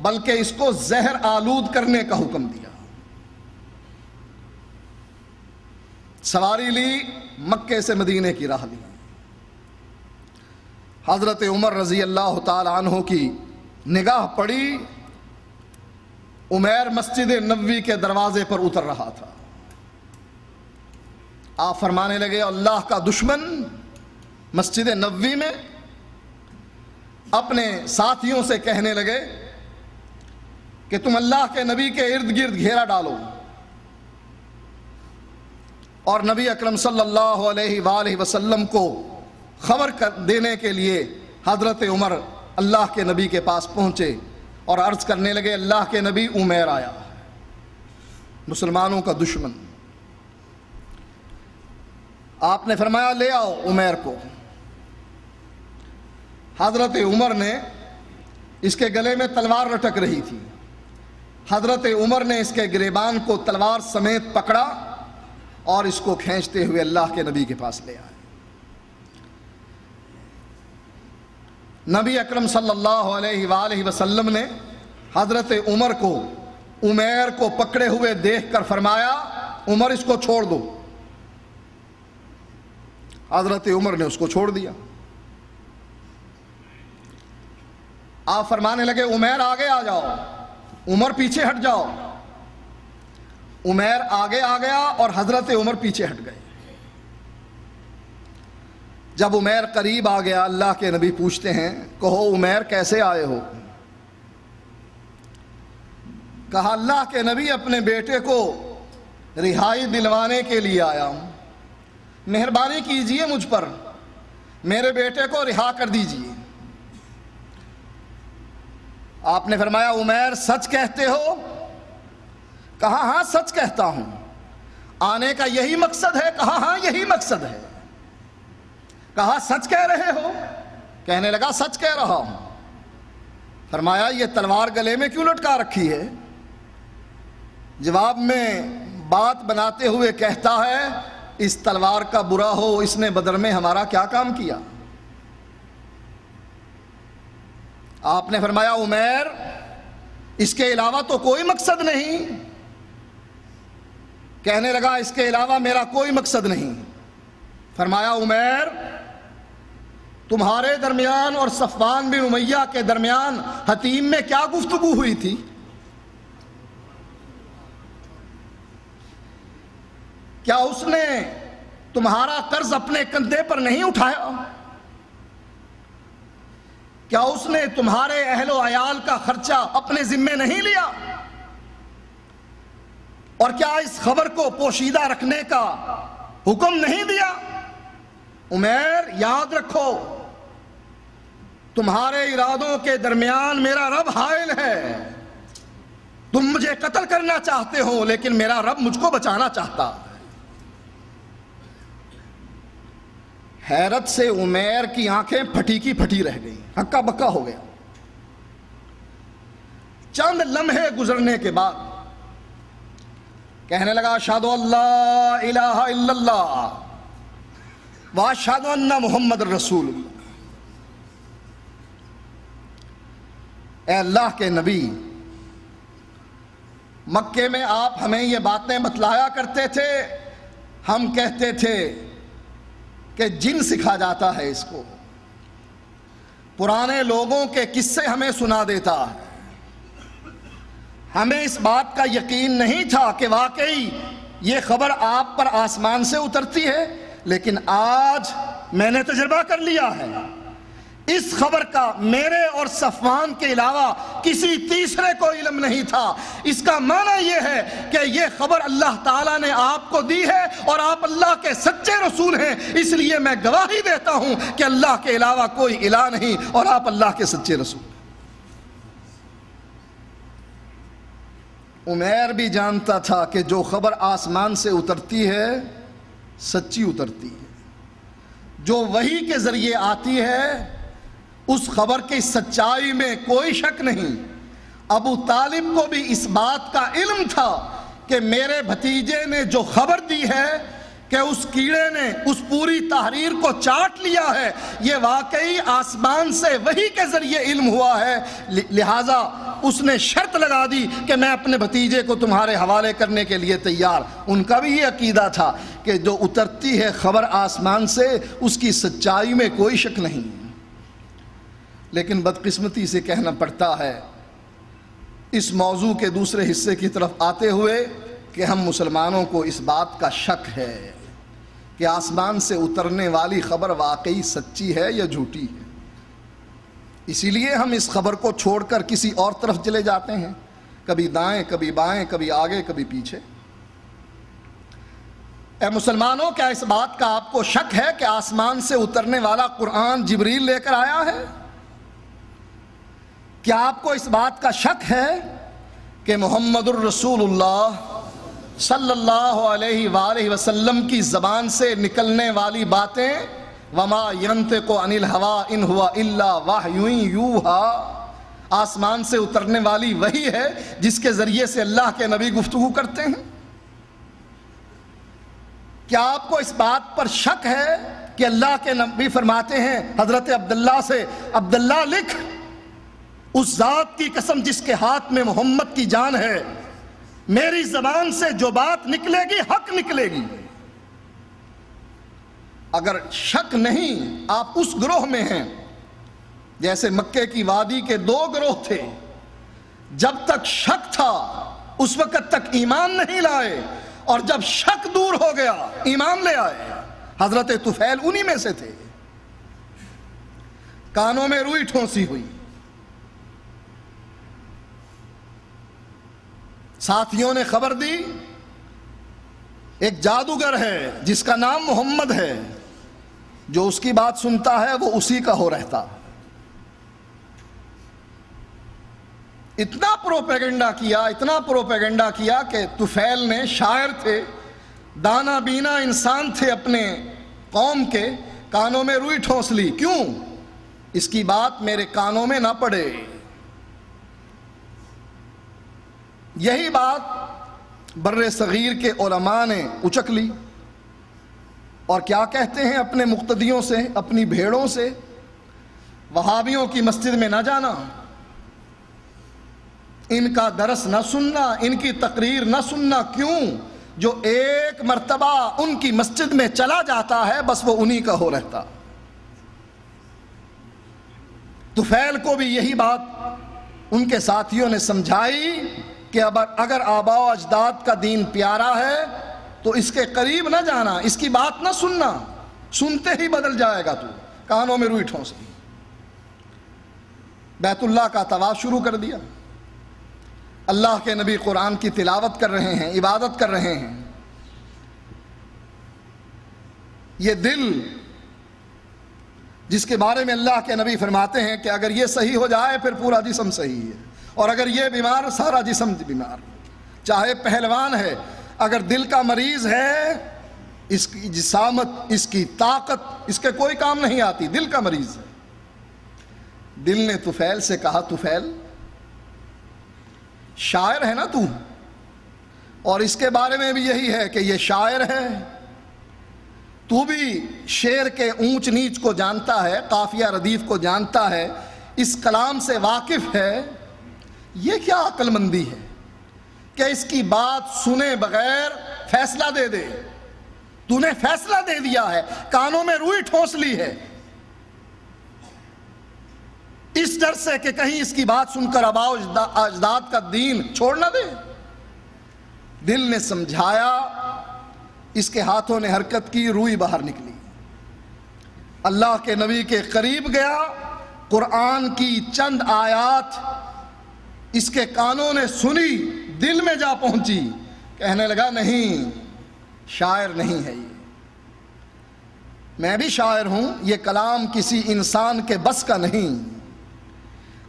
بلکہ اس کو زہر آلود کرنے کا حکم دیا۔ سواری لی، مکے سے مدینے کی راہ لی۔ حضرت عمر رضی اللہ تعالی عنہ کی نگاہ پڑی، عمیر مسجد نبوی کے دروازے پر اتر رہا تھا۔ آپ فرمانے لگے اللہ کا دشمن مسجد نبوی میں، اپنے ساتھیوں سے کہنے لگے کہ تم اللہ کے نبی کے ارد گرد گھیرا ڈالو، اور نبی اکرم صلی اللہ علیہ وآلہ وسلم کو خبر دینے کے لیے حضرت عمر اللہ کے نبی کے پاس پہنچے اور عرض کرنے لگے اللہ کے نبی عمیر آیا، مسلمانوں کا دشمن۔ آپ نے فرمایا لے آؤ عمیر کو۔ حضرت عمر نے، اس کے گلے میں تلوار لٹک رہی تھی، حضرت عمر نے اس کے گریبان کو تلوار سمیت پکڑا اور اس کو کھینچتے ہوئے اللہ کے نبی کے پاس لے آئے۔ نبی اکرم صلی اللہ علیہ وآلہ وسلم نے حضرت عمر کو عمیر کو پکڑے ہوئے دیکھ کر فرمایا عمر اس کو چھوڑ دو۔ حضرت عمر نے اس کو چھوڑ دیا۔ آپ فرمانے لگے عمیر آگے آ جاؤ، عمر پیچھے ہٹ جاؤ۔ عمیر آگے آ گیا اور حضرت عمر پیچھے ہٹ گئے۔ جب عمیر قریب آ گیا اللہ کے نبی پوچھتے ہیں کہو عمیر کیسے آئے ہو؟ کہا اللہ کے نبی اپنے بیٹے کو رہائی دلوانے کے لیے آیا ہوں، مہربانی کیجئے مجھ پر، میرے بیٹے کو رہا کر دیجئے۔ آپ نے فرمایا عمیر سچ کہتے ہو؟ کہا ہاں سچ کہتا ہوں۔ آنے کا یہی مقصد ہے؟ کہا ہاں یہی مقصد ہے۔ کہا سچ کہہ رہے ہو؟ کہنے لگا سچ کہہ رہا ہوں۔ فرمایا یہ تلوار گلے میں کیوں لٹکا رکھی ہے؟ جواب میں بات بناتے ہوئے کہتا ہے اس تلوار کا برا ہو، اس نے بدر میں ہمارا کیا کام کیا؟ آپ نے فرمایا عمیر اس کے علاوہ تو کوئی مقصد نہیں۔ کہنے لگا اس کے علاوہ میرا کوئی مقصد نہیں۔ فرمایا عمیر تمہارے درمیان اور صفوان بن امیہ کے درمیان حتیم میں کیا گفتگو ہوئی تھی؟ کیا اس نے تمہارا قرض اپنے کندھے پر نہیں اٹھایا؟ کیا اس نے تمہارے اہل و عیال کا خرچہ اپنے ذمے نہیں لیا؟ اور کیا اس خبر کو پوشیدہ رکھنے کا حکم نہیں دیا؟ عمیر یاد رکھو تمہارے ارادوں کے درمیان میرا رب حائل ہے، تم مجھے قتل کرنا چاہتے ہو لیکن میرا رب مجھ کو بچانا چاہتا ہے۔ حیرت سے عمیر کی آنکھیں پھٹی کی پھٹی رہ گئی، ہکا بکا ہو گیا۔ چند لمحے گزرنے کے بعد کہنے لگا اشہد ان لا الہ الا اللہ واشہد ان محمد رسول اللہ۔ اے اللہ کے نبی، مکے میں آپ ہمیں یہ باتیں بتلایا کرتے تھے، ہم کہتے تھے کہ جن سکھا جاتا ہے اس کو، پرانے لوگوں کے قصے ہمیں سنا دیتا ہے۔ ہمیں اس بات کا یقین نہیں تھا کہ واقعی یہ خبر آپ پر آسمان سے اترتی ہے، لیکن آج میں نے تجربہ کر لیا ہے، اس خبر کا میرے اور صفوان کے علاوہ کسی تیسرے کو علم نہیں تھا۔ اس کا معنی یہ ہے کہ یہ خبر اللہ تعالیٰ نے آپ کو دی ہے اور آپ اللہ کے سچے رسول ہیں، اس لیے میں گواہی دیتا ہوں کہ اللہ کے علاوہ کوئی الہ نہیں اور آپ اللہ کے سچے رسول۔ عمیر بھی جانتا تھا کہ جو خبر آسمان سے اترتی ہے سچی اترتی ہے، جو وحی کے ذریعے آتی ہے اس خبر کی سچائی میں کوئی شک نہیں۔ ابو طالب کو بھی اس بات کا علم تھا کہ میرے بھتیجے نے جو خبر دی ہے کہ اس کیڑے نے اس پوری تحریر کو چاٹ لیا ہے، یہ واقعی آسمان سے وحی کے ذریعے علم ہوا ہے، لہٰذا اس نے شرط لگا دی کہ میں اپنے بھتیجے کو تمہارے حوالے کرنے کے لیے تیار۔ ان کا بھی یہ عقیدہ تھا کہ جو اترتی ہے خبر آسمان سے اس کی سچائی میں کوئی شک نہیں، لیکن بدقسمتی سے کہنا پڑتا ہے اس موضوع کے دوسرے حصے کی طرف آتے ہوئے کہ ہم مسلمانوں کو اس بات کا شک ہے کہ آسمان سے اترنے والی خبر واقعی سچی ہے یا جھوٹی ہے، اسی لیے ہم اس خبر کو چھوڑ کر کسی اور طرف چلے جاتے ہیں، کبھی دائیں کبھی بائیں، کبھی آگے کبھی پیچھے۔ اے مسلمانوں، کیا اس بات کا آپ کو شک ہے کہ آسمان سے اترنے والا قرآن جبریل لے کر آیا ہے؟ کیا آپ کو اس بات کا شک ہے کہ محمد الرسول اللہ صلی اللہ علیہ وآلہ وسلم کی زبان سے نکلنے والی باتیں وما ينطق عن الهوى ان هو الا وحی یوحی آسمان سے اترنے والی وہی ہے جس کے ذریعے سے اللہ کے نبی گفتگو کرتے ہیں؟ کیا آپ کو اس بات پر شک ہے کہ اللہ کے نبی فرماتے ہیں حضرت عبداللہ سے، عبداللہ لکھ اس ذات کی قسم جس کے ہاتھ میں محمد کی جان ہے، میری زبان سے جو بات نکلے گی حق نکلے گی۔ اگر شک نہیں، آپ اس گروہ میں ہیں جیسے مکے کی وادی کے دو گروہ تھے، جب تک شک تھا اس وقت تک ایمان نہیں لائے، اور جب شک دور ہو گیا ایمان لے آئے۔ حضرت طفیل انہی میں سے تھے۔ کانوں میں روئی ٹھونسی ہوئی، ساتھیوں نے خبر دی ایک جادوگر ہے جس کا نام محمد ہے، جو اس کی بات سنتا ہے وہ اسی کا ہو رہتا۔ اتنا پروپیگنڈا کیا کہ طفیل نے، شاعر تھے، دانا بینا انسان تھے اپنے قوم کے، کانوں میں روئی ٹھونس لی، کیوں؟ اس کی بات میرے کانوں میں نہ پڑے۔ یہی بات بر صغیر کے علماء نے اچک لی اور کیا کہتے ہیں اپنے مقتدیوں سے، اپنی بھیڑوں سے، وہابیوں کی مسجد میں نہ جانا، ان کا درس نہ سننا، ان کی تقریر نہ سننا۔ کیوں؟ جو ایک مرتبہ ان کی مسجد میں چلا جاتا ہے بس وہ انہی کا ہو رہتا۔ طفیل کو بھی یہی بات ان کے ساتھیوں نے سمجھائی کہ اگر آباء و اجداد کا دین پیارا ہے تو اس کے قریب نہ جانا، اس کی بات نہ سننا، سنتے ہی بدل جائے گا تو۔ کانوں میں روئی ٹھونس دی، بیت اللہ کا طواف شروع کر دیا، اللہ کے نبی قرآن کی تلاوت کر رہے ہیں، عبادت کر رہے ہیں۔ یہ دل جس کے بارے میں اللہ کے نبی فرماتے ہیں کہ اگر یہ صحیح ہو جائے پھر پورا جسم صحیح ہے، اور اگر یہ بیمار سارا جسم بیمار، چاہے پہلوان ہے، اگر دل کا مریض ہے، اس کی جسامت، اس کی طاقت اس کے کوئی کام نہیں آتی، دل کا مریض ہے۔ دل نے طفیل سے کہا طفیل شاعر ہے نا تو، اور اس کے بارے میں بھی یہی ہے کہ یہ شاعر ہے، تو بھی شعر کے اونچ نیچ کو جانتا ہے، قافیہ ردیف کو جانتا ہے، اس کلام سے واقف ہے، یہ کیا عقل مندی ہے کہ اس کی بات سنے بغیر فیصلہ دے دے؟ تو نے فیصلہ دے دیا ہے، کانوں میں روئی ٹھونس لی ہے، اس ڈر سے کہ کہیں اس کی بات سن کر آباء و اجداد کا دین چھوڑ نہ دے۔ دل نے سمجھایا، اس کے ہاتھوں نے حرکت کی، روئی باہر نکلی، اللہ کے نبی کے قریب گیا، قرآن کی چند آیات اس کے کانوں نے سنی، دل میں جا پہنچی، کہنے لگا نہیں، شاعر نہیں ہے یہ، میں بھی شاعر ہوں، یہ کلام کسی انسان کے بس کا نہیں۔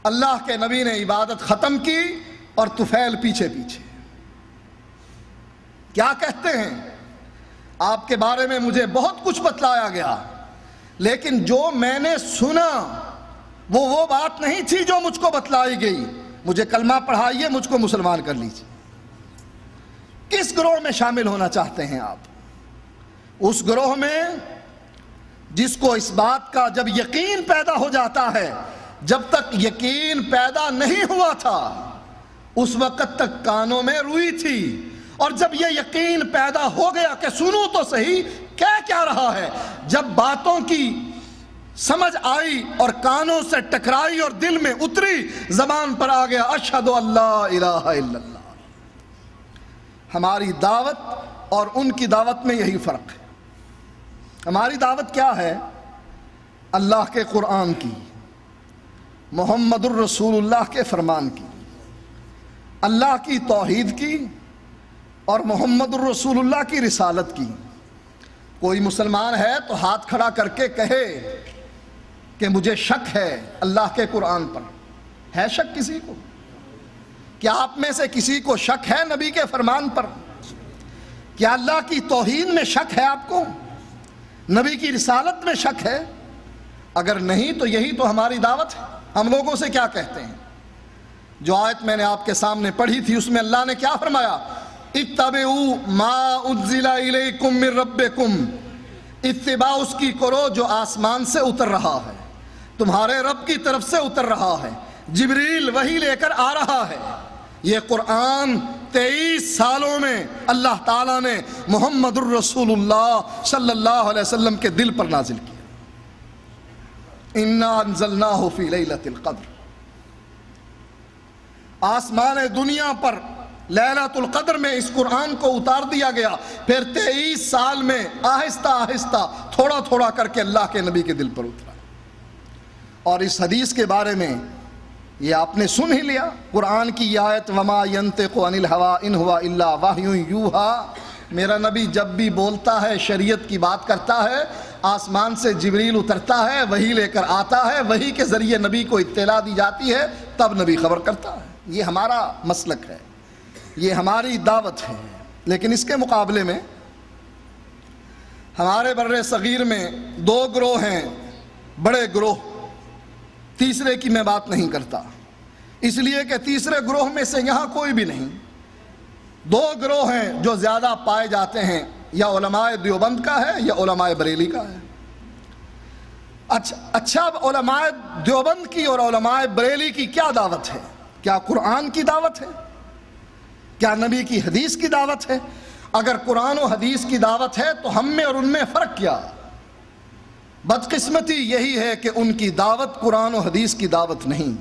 اللہ کے نبی نے عبادت ختم کی اور طفیل پیچھے پیچھے۔ کیا کہتے ہیں؟ آپ کے بارے میں مجھے بہت کچھ بتلایا گیا، لیکن جو میں نے سنا وہ بات نہیں تھی جو مجھ کو بتلائی گئی، مجھے کلمہ پڑھائیے، مجھ کو مسلمان کر لیجیے۔ کس گروہ میں شامل ہونا چاہتے ہیں آپ؟ اس گروہ میں جس کو اس بات کا جب یقین پیدا ہو جاتا ہے، جب تک یقین پیدا نہیں ہوا تھا اس وقت تک کانوں میں روئی تھی، اور جب یہ یقین پیدا ہو گیا کہ سنوں تو صحیح کہہ کیا رہا ہے، جب باتوں کی سمجھ آئی اور کانوں سے ٹکرائی اور دل میں اتری، زبان پر آ گیا اشہد ان لا الہ الا اللہ۔ ہماری دعوت اور ان کی دعوت میں یہی فرق ہے۔ ہماری دعوت کیا ہے؟ اللہ کے قرآن کی، محمد الرسول اللہ کے فرمان کی، اللہ کی توحید کی اور محمد الرسول اللہ کی رسالت کی۔ کوئی مسلمان ہے تو ہاتھ کھڑا کر کے کہے کہ مجھے شک ہے اللہ کے قرآن پر۔ ہے شک کسی کو؟ کیا آپ میں سے کسی کو شک ہے نبی کے فرمان پر؟ کیا اللہ کی توحید میں شک ہے آپ کو؟ نبی کی رسالت میں شک ہے؟ اگر نہیں تو یہی تو ہماری دعوت ہے۔ ہم لوگوں سے کیا کہتے ہیں؟ جو آیت میں نے آپ کے سامنے پڑھی تھی اس میں اللہ نے کیا فرمایا؟ اتبعوا ما انزل الیکم من ربکم، اتباع اس کی کرو جو آسمان سے اتر رہا ہے، تمہارے رب کی طرف سے اتر رہا ہے، جبریل وحی لے کر آ رہا ہے۔ یہ قرآن 23 سالوں میں اللہ تعالیٰ نے محمد الرسول اللہ صلی اللہ علیہ وسلم کے دل پر نازل کیا۔ اِنَّا أَنزَلْنَاهُ فِي لَيْلَةِ الْقَدْرِ، آسمان دنیا پر لیلۃ القدر میں اس قرآن کو اتار دیا گیا، پھر 23 سال میں آہستہ آہستہ تھوڑا تھوڑا کر کے اللہ کے نبی کے دل پر اترا۔ اور اس حدیث کے بارے میں یہ آپ نے سن ہی لیا، قرآن کی یہ آیت وَمَا يَنْتِقُ عَنِ الْهَوَىٰ إِنْ هُوَ إِلَّا وَحْيٌ يُوحَىٰ، میرا نبی جب بھی بولتا ہے، شریعت کی بات کرتا ہے، آسمان سے جبریل اترتا ہے، وحی لے کر آتا ہے، وحی کے ذریعے نبی کو اطلاع دی جاتی ہے، تب نبی خبر کرتا ہے۔ یہ ہمارا مسلک ہے، یہ ہماری دعوت ہے۔ لیکن اس کے مقابلے میں ہمارے بر صغیر میں 2 گروہ ہیں، بڑے گروہ، تیسرے کی میں بات نہیں کرتا، اس لیے کہ تیسرے گروہ میں سے یہاں کوئی بھی نہیں۔ 2 گروہ ہیں جو زیادہ پائے جاتے ہیں، یا علماء دیوبند کا ہے یا علماء بریلی کا ہے۔ اچھا علماء دیوبند کی اور علماء بریلی کی کیا دعوت ہے؟ کیا قرآن کی دعوت ہے؟ کیا نبی کی حدیث کی دعوت ہے؟ اگر قرآن و حدیث کی دعوت ہے تو ہم میں اور ان میں فرق کیا؟ بدقسمتی یہی ہے کہ ان کی دعوت قرآن و حدیث کی دعوت نہیں،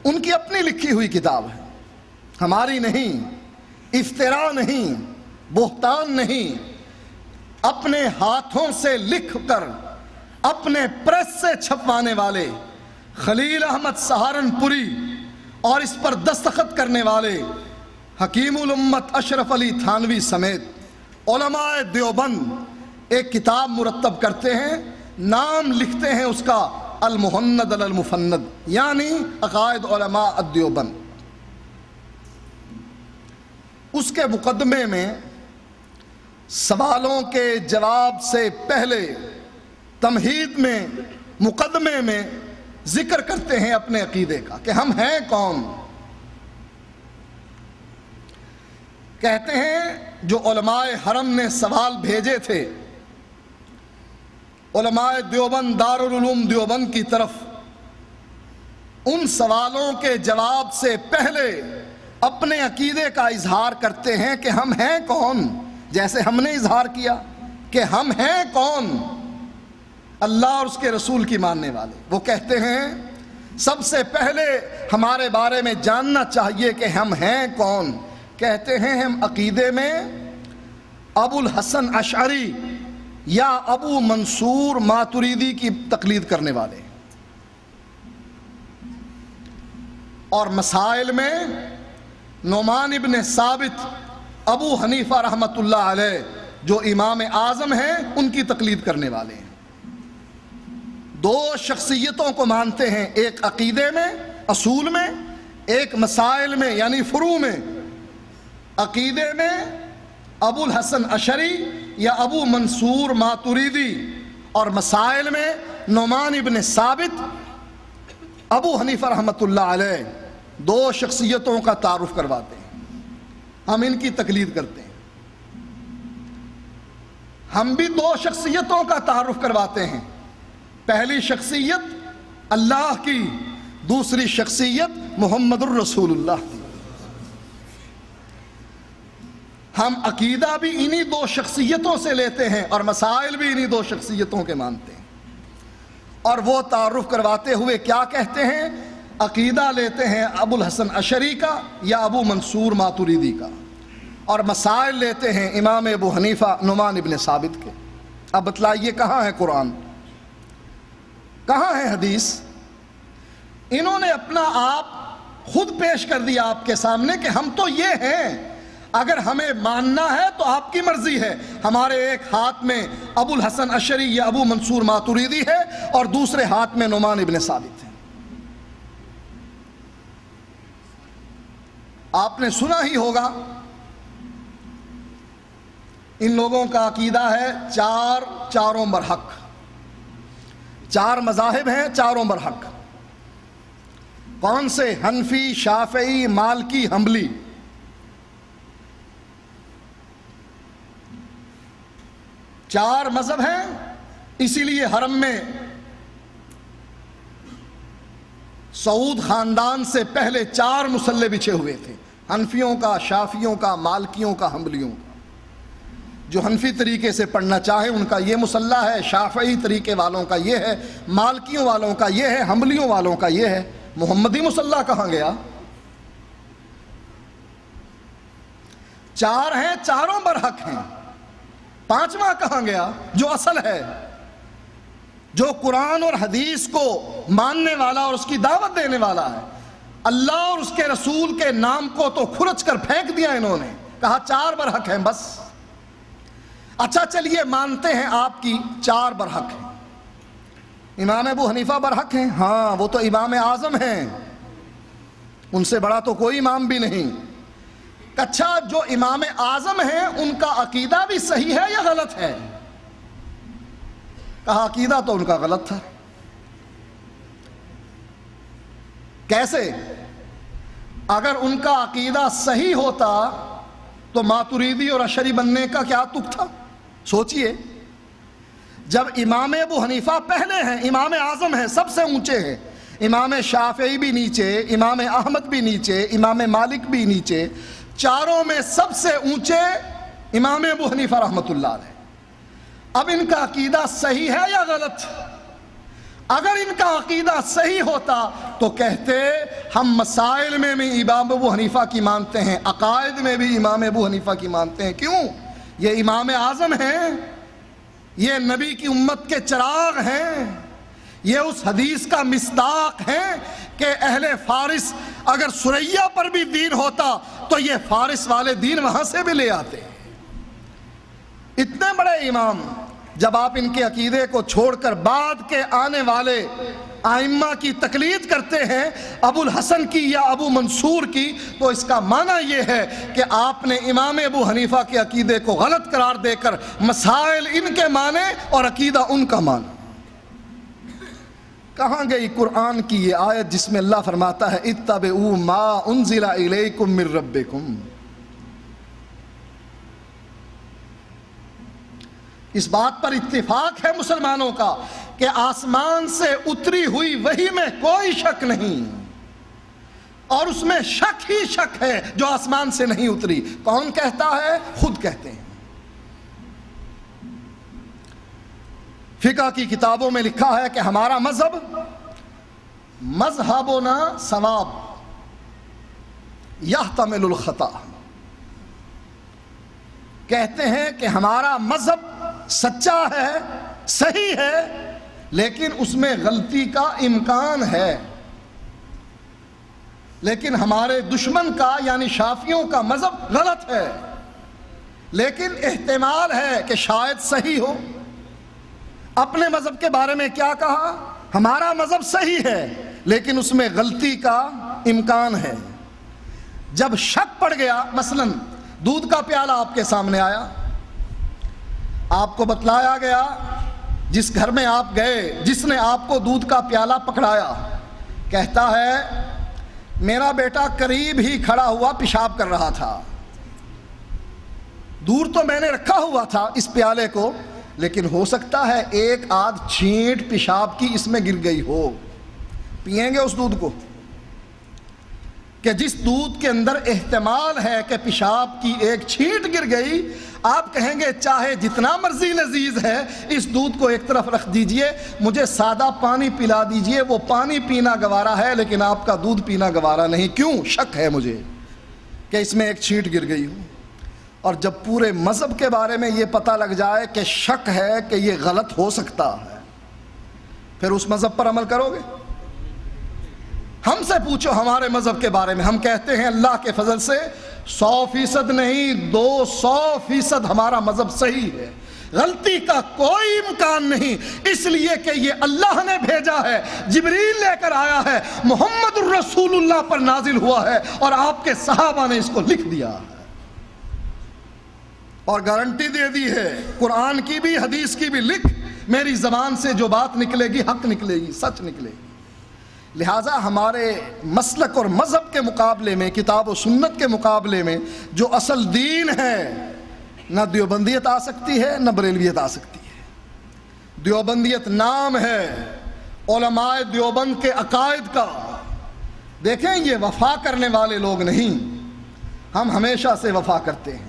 ان کی اپنی لکھی ہوئی کتاب ہے، ہماری نہیں، افتراء نہیں، بہتان نہیں، اپنے ہاتھوں سے لکھ کر اپنے پریس سے چھپوانے والے خلیل احمد سہارنپوری اور اس پر دستخط کرنے والے حکیم الامت اشرف علی تھانوی سمیت علماء دیوبند ایک کتاب مرتب کرتے ہیں، نام لکھتے ہیں اس کا المہند المفند، یعنی عقائد علماء دیوبند۔ اس کے مقدمے میں سوالوں کے جواب سے پہلے تمہید میں، مقدمے میں ذکر کرتے ہیں اپنے عقیدے کا کہ ہم ہیں کون۔ کہتے ہیں جو علماء حرم نے سوال بھیجے تھے علماء دیوبند، دارالعلوم دیوبند کی طرف، ان سوالوں کے جواب سے پہلے اپنے عقیدے کا اظہار کرتے ہیں کہ ہم ہیں کون، جیسے ہم نے اظہار کیا کہ ہم ہیں کون، اللہ اور اس کے رسول کی ماننے والے۔ وہ کہتے ہیں سب سے پہلے ہمارے بارے میں جاننا چاہیے کہ ہم ہیں کون۔ کہتے ہیں ہم عقیدے میں ابو الحسن اشعری یا ابو منصور ماتریدی کی تقلید کرنے والے، اور مسائل میں نعمان ابن ثابت، ابو حنیفہ رحمۃ اللہ علیہ جو امام اعظم ہیں ان کی تقلید کرنے والے ہیں۔ دو شخصیتوں کو مانتے ہیں، ایک عقیدے میں اصول میں، ایک مسائل میں یعنی فروع میں۔ عقیدے میں ابو الحسن اشعری یا ابو منصور ماتریدی، اور مسائل میں نعمان ابن ثابت، ابو حنیفہ رحمۃ اللہ علیہ، دو شخصیتوں کا تعارف کرواتے ہیں، ہم ان کی تقلید کرتے ہیں۔ ہم بھی دو شخصیتوں کا تعارف کرواتے ہیں، پہلی شخصیت اللہ کی، دوسری شخصیت محمد الرسول اللہ کی۔ ہم عقیدہ بھی انہی دو شخصیتوں سے لیتے ہیں اور مسائل بھی انہی دو شخصیتوں کے مانتے ہیں، اور وہ تعارف کرواتے ہوئے کیا کہتے ہیں؟ عقیدہ لیتے ہیں ابو الحسن اشعری کا یا ابو منصور ماتریدی کا، اور مسائل لیتے ہیں امام ابو حنیفہ نعمان ابن ثابت کے۔ اب بتلائیے کہاں ہے قرآن، کہاں ہے حدیث؟ انہوں نے اپنا آپ خود پیش کر دیا آپ کے سامنے کہ ہم تو یہ ہیں، اگر ہمیں ماننا ہے تو آپ کی مرضی ہے۔ ہمارے ایک ہاتھ میں ابو الحسن اشعری یا ابو منصور ماتریدی ہے اور دوسرے ہاتھ میں نعمان ابن ثابت ہے۔ آپ نے سنا ہی ہوگا ان لوگوں کا عقیدہ ہے چاروں برحق، چار مذاہب ہیں، چاروں برحق۔ کون سے؟ حنفی، شافعی، مالکی، حنبلی۔ چار مذہب ہیں، اسی لیے حرم میں سعود خاندان سے پہلے 4 مصلے بچھے ہوئے تھے، حنفیوں کا، شافیوں کا، مالکیوں کا، حنبلیوں کا۔ جو حنفی طریقے سے پڑھنا چاہیں ان کا یہ مصلہ ہے، شافعی طریقے والوں کا یہ ہے، مالکیوں والوں کا یہ ہے، حنبلیوں والوں کا یہ ہے۔ محمدی مصلہ کہاں گیا؟ 4 ہیں، چاروں برحق ہیں، 5واں کہاں گیا جو اصل ہے، جو قرآن اور حدیث کو ماننے والا اور اس کی دعوت دینے والا ہے؟ اللہ اور اس کے رسول کے نام کو تو کھرچ کر پھینک دیا انہوں نے، کہا 4 برحق ہیں بس۔ اچھا چلیے مانتے ہیں آپ کی 4 برحق ہیں۔ امام ابو حنیفہ برحق ہیں؟ ہاں، وہ تو امام اعظم ہیں، ان سے بڑا تو کوئی امام بھی نہیں۔ اچھا جو امام اعظم ہیں ان کا عقیدہ بھی صحیح ہے یا غلط ہے؟ کہا عقیدہ تو ان کا غلط تھا۔ کیسے؟ اگر ان کا عقیدہ صحیح ہوتا تو ماتریدی اور اشعری بننے کا کیا تک تھا؟ سوچئے، جب امام ابو حنیفہ پہلے ہیں، امام اعظم ہیں، سب سے اونچے ہیں، امام شافعی بھی نیچے، امام احمد بھی نیچے، امام مالک بھی نیچے، چاروں میں سب سے اونچے امام ابو حنیفہ رحمۃ اللہ علیہ۔ اب ان کا عقیدہ صحیح ہے یا غلط؟ اگر ان کا عقیدہ صحیح ہوتا تو کہتے ہم مسائل میں بھی امام ابو حنیفہ کی مانتے ہیں، عقائد میں بھی امام ابو حنیفہ کی مانتے ہیں۔ کیوں؟ یہ امام اعظم ہیں، یہ نبی کی امت کے چراغ ہیں، یہ اس حدیث کا مصداق ہیں کہ اہل فارس اگر سریا پر بھی دین ہوتا تو یہ فارس والے دین وہاں سے بھی لے آتے۔ اتنے بڑے امام جب آپ ان کے عقیدے کو چھوڑ کر بعد کے آنے والے ائمہ کی تقلید کرتے ہیں، ابو الحسن کی یا ابو منصور کی، تو اس کا معنی یہ ہے کہ آپ نے امام ابو حنیفہ کے عقیدے کو غلط قرار دے کر مسائل ان کے مانے اور عقیدہ ان کا مانا۔ کہاں گئی قرآن کی یہ آیت جس میں اللہ فرماتا ہے اتبعوا ما انزل الیکم من ربکم؟ اس بات پر اتفاق ہے مسلمانوں کا کہ آسمان سے اتری ہوئی وحی میں کوئی شک نہیں، اور اس میں شک ہی شک ہے جو آسمان سے نہیں اتری۔ کون کہتا ہے؟ خود کہتے ہیں۔ فقہ کی کتابوں میں لکھا ہے کہ ہمارا مذہب مذہبنا ثواب یحتمل الخطا، کہتے ہیں کہ ہمارا مذہب سچا ہے، صحیح ہے، لیکن اس میں غلطی کا امکان ہے۔ لیکن ہمارے دشمن کا یعنی شافعیوں کا مذہب غلط ہے، لیکن احتمال ہے کہ شاید صحیح ہو۔ اپنے مذہب کے بارے میں کیا کہا؟ ہمارا مذہب صحیح ہے لیکن اس میں غلطی کا امکان ہے۔ جب شک پڑ گیا، مثلا دودھ کا پیالہ آپ کے سامنے آیا، آپ کو بتلایا گیا، جس گھر میں آپ گئے جس نے آپ کو دودھ کا پیالہ پکڑایا کہتا ہے میرا بیٹا قریب ہی کھڑا ہوا پیشاب کر رہا تھا، دور تو میں نے رکھا ہوا تھا اس پیالے کو، لیکن ہو سکتا ہے ایک آدھ چھینٹ پیشاب کی اس میں گر گئی ہو۔ پیئیں گے اس دودھ کو؟ کہ جس دودھ کے اندر احتمال ہے کہ پیشاب کی ایک چھینٹ گر گئی، آپ کہیں گے چاہے جتنا مرضی لذیذ ہے اس دودھ کو ایک طرف رکھ دیجئے، مجھے سادہ پانی پلا دیجئے، وہ پانی پینا گوارا ہے لیکن آپ کا دودھ پینا گوارا نہیں۔ کیوں؟ شک ہے مجھے کہ اس میں ایک چھینٹ گر گئی ہو۔ اور جب پورے مذہب کے بارے میں یہ پتہ لگ جائے کہ شک ہے کہ یہ غلط ہو سکتا ہے، پھر اس مذہب پر عمل کرو گے؟ ہم سے پوچھو ہمارے مذہب کے بارے میں، ہم کہتے ہیں اللہ کے فضل سے 100% نہیں 200% ہمارا مذہب صحیح ہے، غلطی کا کوئی امکان نہیں، اس لیے کہ یہ اللہ نے بھیجا ہے، جبریل لے کر آیا ہے، محمد الرسول اللہ پر نازل ہوا ہے، اور آپ کے صحابہ نے اس کو لکھ دیا ہے اور گارنٹی دے دی ہے، قرآن کی بھی حدیث کی بھی، لکھ میری زبان سے جو بات نکلے گی حق نکلے گی، سچ نکلے گی۔ لہٰذا ہمارے مسلک اور مذہب کے مقابلے میں، کتاب و سنت کے مقابلے میں جو اصل دین ہے، نہ دیوبندیت آ سکتی ہے نہ بریلویت آ سکتی ہے۔ دیوبندیت نام ہے علماء دیوبند کے عقائد کا۔ دیکھیں یہ وفا کرنے والے لوگ نہیں، ہم ہمیشہ سے وفا کرتے ہیں۔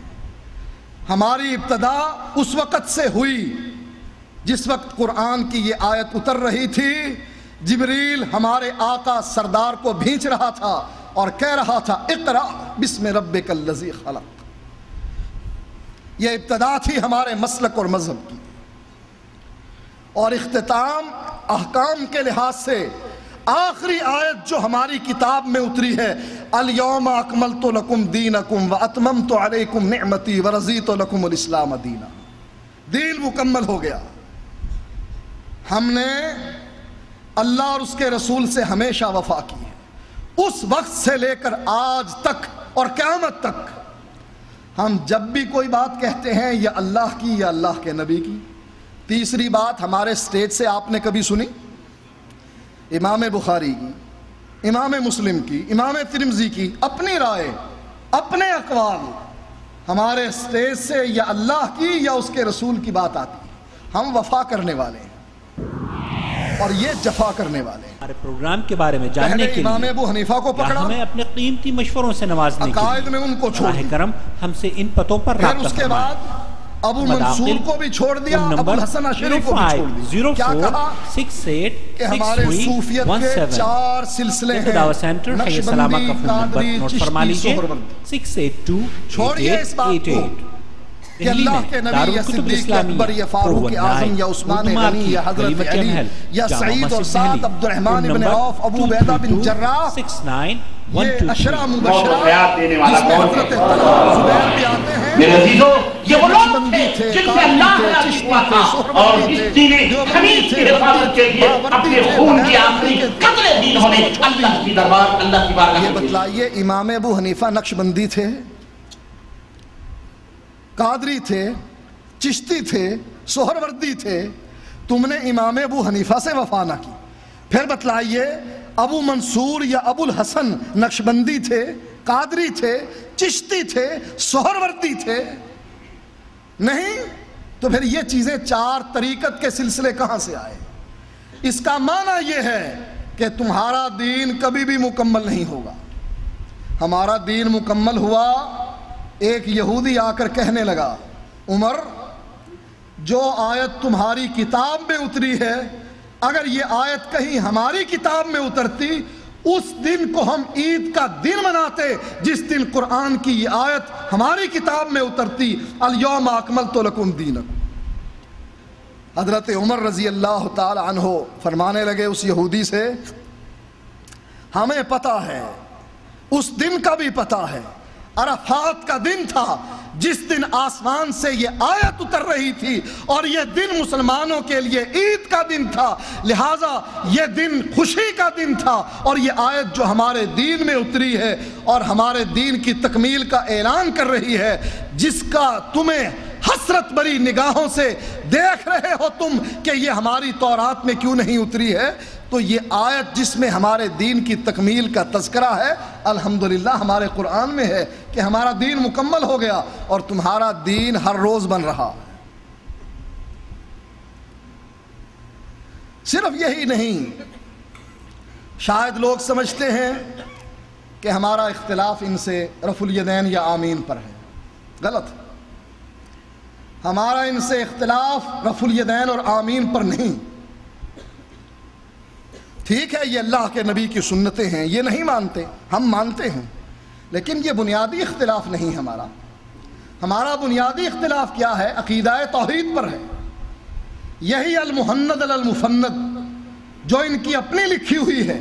ہماری ابتدا اس وقت سے ہوئی جس وقت قرآن کی یہ آیت اتر رہی تھی، جبریل ہمارے آقا سردار کو بھیج رہا تھا اور کہہ رہا تھا اقرأ بسم ربک الذی خلق۔ یہ ابتدا تھی ہمارے مسلک اور مذہب کی، اور اختتام احکام کے لحاظ سے آخری آیت جو ہماری کتاب میں اتری ہے الیوم اکملت لکم دینکم واتممت علیکم نعمتی ورضیت لکم الاسلام دینا، دین مکمل ہو گیا۔ ہم نے اللہ اور اس کے رسول سے ہمیشہ وفا کی ہے، اس وقت سے لے کر آج تک اور قیامت تک۔ ہم جب بھی کوئی بات کہتے ہیں یا اللہ کی یا اللہ کے نبی کی۔ تیسری بات ہمارے سٹیج سے آپ نے کبھی سنی؟ امام بخاری کی، امام مسلم کی، امام ترمذی کی اپنی رائے، اپنے اقوال، ہمارے سٹیج سے یا اللہ کی یا اس کے رسول کی بات آتی ہے۔ ہم وفا کرنے والے ہیں اور یہ جفا کرنے والے ہیں۔ ہمارے پروگرام کے بارے میں جاننے کے امام ابو حنیفہ کو پکڑا، ہمیں اپنے قیمتی مشوروں سے نوازنے کے عقائد میں ان کو چھوڑ دیا، کرم ہم سے ان پتوں پر رابطہ پھر اس کے بعد ابو منصور کو بھی چھوڑ دیا، ابو الحسن عشری کو بھی چھوڑ دیا۔ کیا کہا کہ ہمارے صوفیت کے 4 سلسلے ہیں، نقشبندی، قادری، چشتی، سہروردی۔ چھوڑیے اس بات کو کہ اللہ کے نبی یا صدیق اکبر یا فاروق اعظم یا عثمان غنی یا حضرت علی یا سعید اور سعد، عبد الرحمن بن عوف، ابو عبیدہ بن جراح، یہ عشرہ مبشرہ جس میں حضرت زبیر بھی آتے ہیں، میرے عزیزو یہ وہ لوگ تھے جن سے اللہ راضی ہوا تھا اور اس دین حنیف کی حفاظت کے لیے اپنے خون کی آخری قطرے بھی انہوں نے اللہ کی دربار اللہ کی بارگاہ میں بتلائیے امام ابو حنیفہ نقشبندی تھے، قادری تھے، چشتی تھے، سہروردی تھے، تم نے امام ابو حنیفہ سے وفا نہ کی. پھر بتلائیے ابو منصور یا ابو الحسن نقشبندی تھے، قادری تھے، چشتی تھے، سہروردی تھے؟ نہیں. تو پھر یہ چیزیں چار طریقت کے سلسلے کہاں سے آئے؟ اس کا معنی یہ ہے کہ تمہارا دین کبھی بھی مکمل نہیں ہوگا. ہمارا دین مکمل ہوا. ایک یہودی آ کر کہنے لگا عمر جو آیت تمہاری کتاب میں اتری ہے اگر یہ آیت کہیں ہماری کتاب میں اترتی اس دن کو ہم عید کا دن مناتے جس دن قرآن کی یہ آیت ہماری کتاب میں اترتی الیوم اکملت لکم دینکم. حضرت عمر رضی اللہ تعالی عنہ فرمانے لگے اس یہودی سے ہمیں پتہ ہے، اس دن کا بھی پتہ ہے، عرفات کا دن تھا جس دن آسمان سے یہ آیت اتر رہی تھی اور یہ دن مسلمانوں کے لیے عید کا دن تھا، لہٰذا یہ دن خوشی کا دن تھا اور یہ آیت جو ہمارے دین میں اتری ہے اور ہمارے دین کی تکمیل کا اعلان کر رہی ہے، جس کا تمہیں حسرت بری نگاہوں سے دیکھ رہے ہو تم کہ یہ ہماری تورات میں کیوں نہیں اتری ہے، تو یہ آیت جس میں ہمارے دین کی تکمیل کا تذکرہ ہے الحمدللہ ہمارے قرآن میں ہے کہ ہمارا دین مکمل ہو گیا اور تمہارا دین ہر روز بن رہا. صرف یہی نہیں، شاید لوگ سمجھتے ہیں کہ ہمارا اختلاف ان سے رفع الیدین یا آمین پر ہے. غلط. ہمارا ان سے اختلاف رفع الیدین اور آمین پر نہیں. ٹھیک ہے یہ اللہ کے نبی کی سنتیں ہیں، یہ نہیں مانتے، ہم مانتے ہیں، لیکن یہ بنیادی اختلاف نہیں ہمارا. ہمارا بنیادی اختلاف کیا ہے؟ عقیدہ توحید پر ہے. یہی المحند المفند جو ان کی اپنی لکھی ہوئی ہے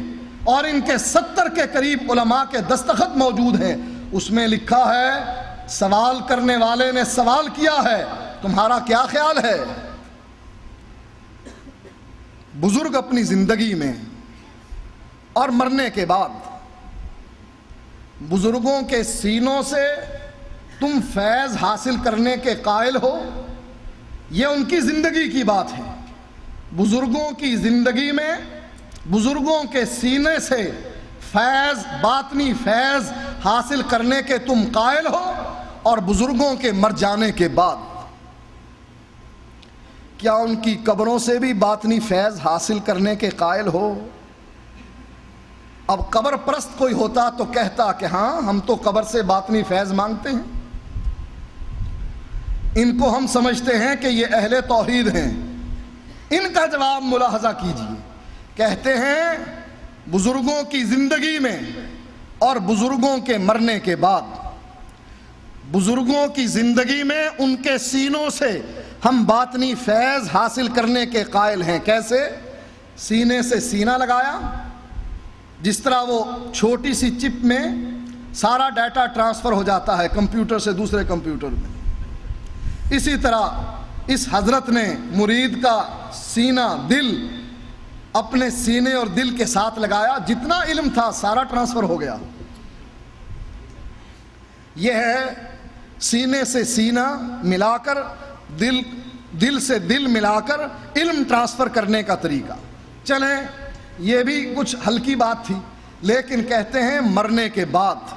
اور ان کے 70 کے قریب علماء کے دستخط موجود ہیں، اس میں لکھا ہے سوال کرنے والے نے سوال کیا ہے تمہارا کیا خیال ہے؟ بزرگ اپنی زندگی میں اور مرنے کے بعد بزرگوں کے سینوں سے تم فیض حاصل کرنے کے قائل ہو؟ یہ ان کی زندگی کی بات ہے. بزرگوں کی زندگی میں بزرگوں کے سینے سے فیض، باطنی فیض حاصل کرنے کے تم قائل ہو، اور بزرگوں کے مر جانے کے بعد کیا ان کی قبروں سے بھی باطنی فیض حاصل کرنے کے قائل ہو؟ اب قبر پرست کوئی ہوتا تو کہتا کہ ہاں ہم تو قبر سے باطنی فیض مانگتے ہیں. ان کو ہم سمجھتے ہیں کہ یہ اہل توحید ہیں. ان کا جواب ملاحظہ کیجئے. کہتے ہیں بزرگوں کی زندگی میں اور بزرگوں کے مرنے کے بعد، بزرگوں کی زندگی میں ان کے سینوں سے ہم باطنی فیض حاصل کرنے کے قائل ہیں. کیسے؟ سینے سے سینہ لگایا، جس طرح وہ چھوٹی سی چپ میں سارا ڈیٹا ٹرانسفر ہو جاتا ہے کمپیوٹر سے دوسرے کمپیوٹر میں، اسی طرح اس حضرت نے مرید کا سینہ دل اپنے سینے اور دل کے ساتھ لگایا، جتنا علم تھا سارا ٹرانسفر ہو گیا. یہ ہے سینے سے سینہ ملا کر دل سے دل ملا کر علم ٹرانسفر کرنے کا طریقہ. چلیں یہ بھی کچھ ہلکی بات تھی، لیکن کہتے ہیں مرنے کے بعد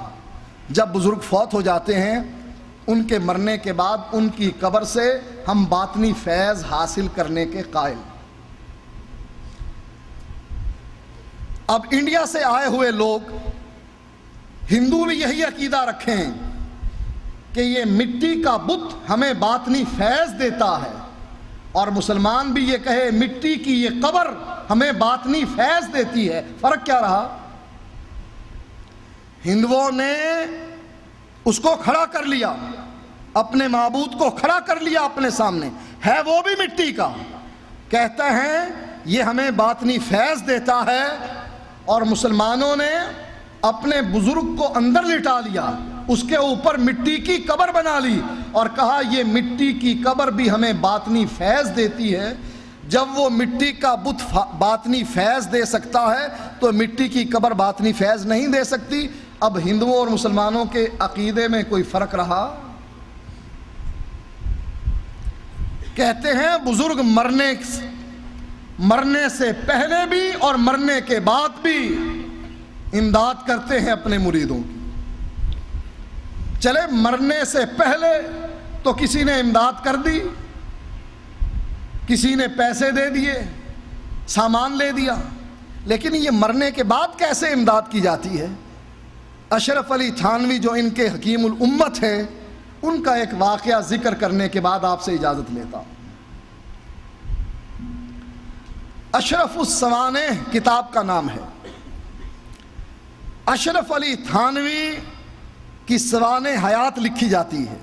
جب بزرگ فوت ہو جاتے ہیں ان کے مرنے کے بعد ان کی قبر سے ہم باطنی فیض حاصل کرنے کے قائل. اب انڈیا سے آئے ہوئے لوگ ہندو بھی یہی عقیدہ رکھیں کہ یہ مٹی کا بت ہمیں باطنی فیض دیتا ہے، اور مسلمان بھی یہ کہے مٹی کی یہ قبر ہمیں باطنی فیض دیتی ہے. فرق کیا رہا؟ ہندوؤں نے اس کو کھڑا کر لیا، اپنے معبود کو کھڑا کر لیا اپنے سامنے، ہے وہ بھی مٹی کا، کہتے ہیں یہ ہمیں باطنی فیض دیتا ہے. اور مسلمانوں نے اپنے بزرگ کو اندر لٹا لیا، اس کے اوپر مٹی کی قبر بنا لی اور کہا یہ مٹی کی قبر بھی ہمیں باطنی فیض دیتی ہے۔ جب وہ مٹی کا بت باطنی فیض دے سکتا ہے تو مٹی کی قبر باطنی فیض نہیں دے سکتی۔ اب ہندوؤں اور مسلمانوں کے عقیدے میں کوئی فرق رہا؟ کہتے ہیں بزرگ مرنے سے پہلے بھی اور مرنے کے بعد بھی امداد کرتے ہیں اپنے مریدوں کی۔ چلے مرنے سے پہلے تو کسی نے امداد کر دی، کسی نے پیسے دے دیے، سامان لے دیا، لیکن یہ مرنے کے بعد کیسے امداد کی جاتی ہے؟ اشرف علی تھانوی جو ان کے حکیم الامت ہے، ان کا ایک واقعہ ذکر کرنے کے بعد آپ سے اجازت لیتا ہوں۔ اشرف السوانح کتاب کا نام ہے۔ اشرف علی تھانوی کی سوانح حیات لکھی جاتی ہے،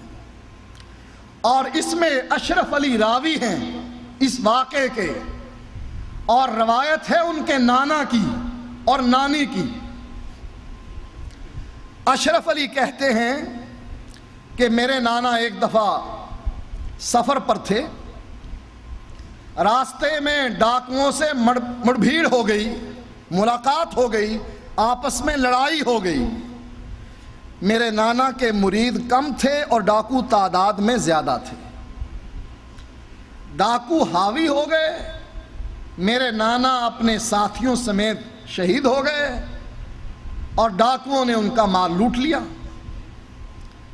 اور اس میں اشرف علی راوی ہیں اس واقعے کے، اور روایت ہے ان کے نانا کی اور نانی کی۔ اشرف علی کہتے ہیں کہ میرے نانا ایک دفعہ سفر پر تھے، راستے میں ڈاکوؤں سے مڑ بھیڑ ہو گئی، ملاقات ہو گئی، آپس میں لڑائی ہو گئی۔ میرے نانا کے مرید کم تھے اور ڈاکو تعداد میں زیادہ تھے۔ ڈاکو حاوی ہو گئے، میرے نانا اپنے ساتھیوں سمیت شہید ہو گئے، اور ڈاکوؤں نے ان کا مال لوٹ لیا۔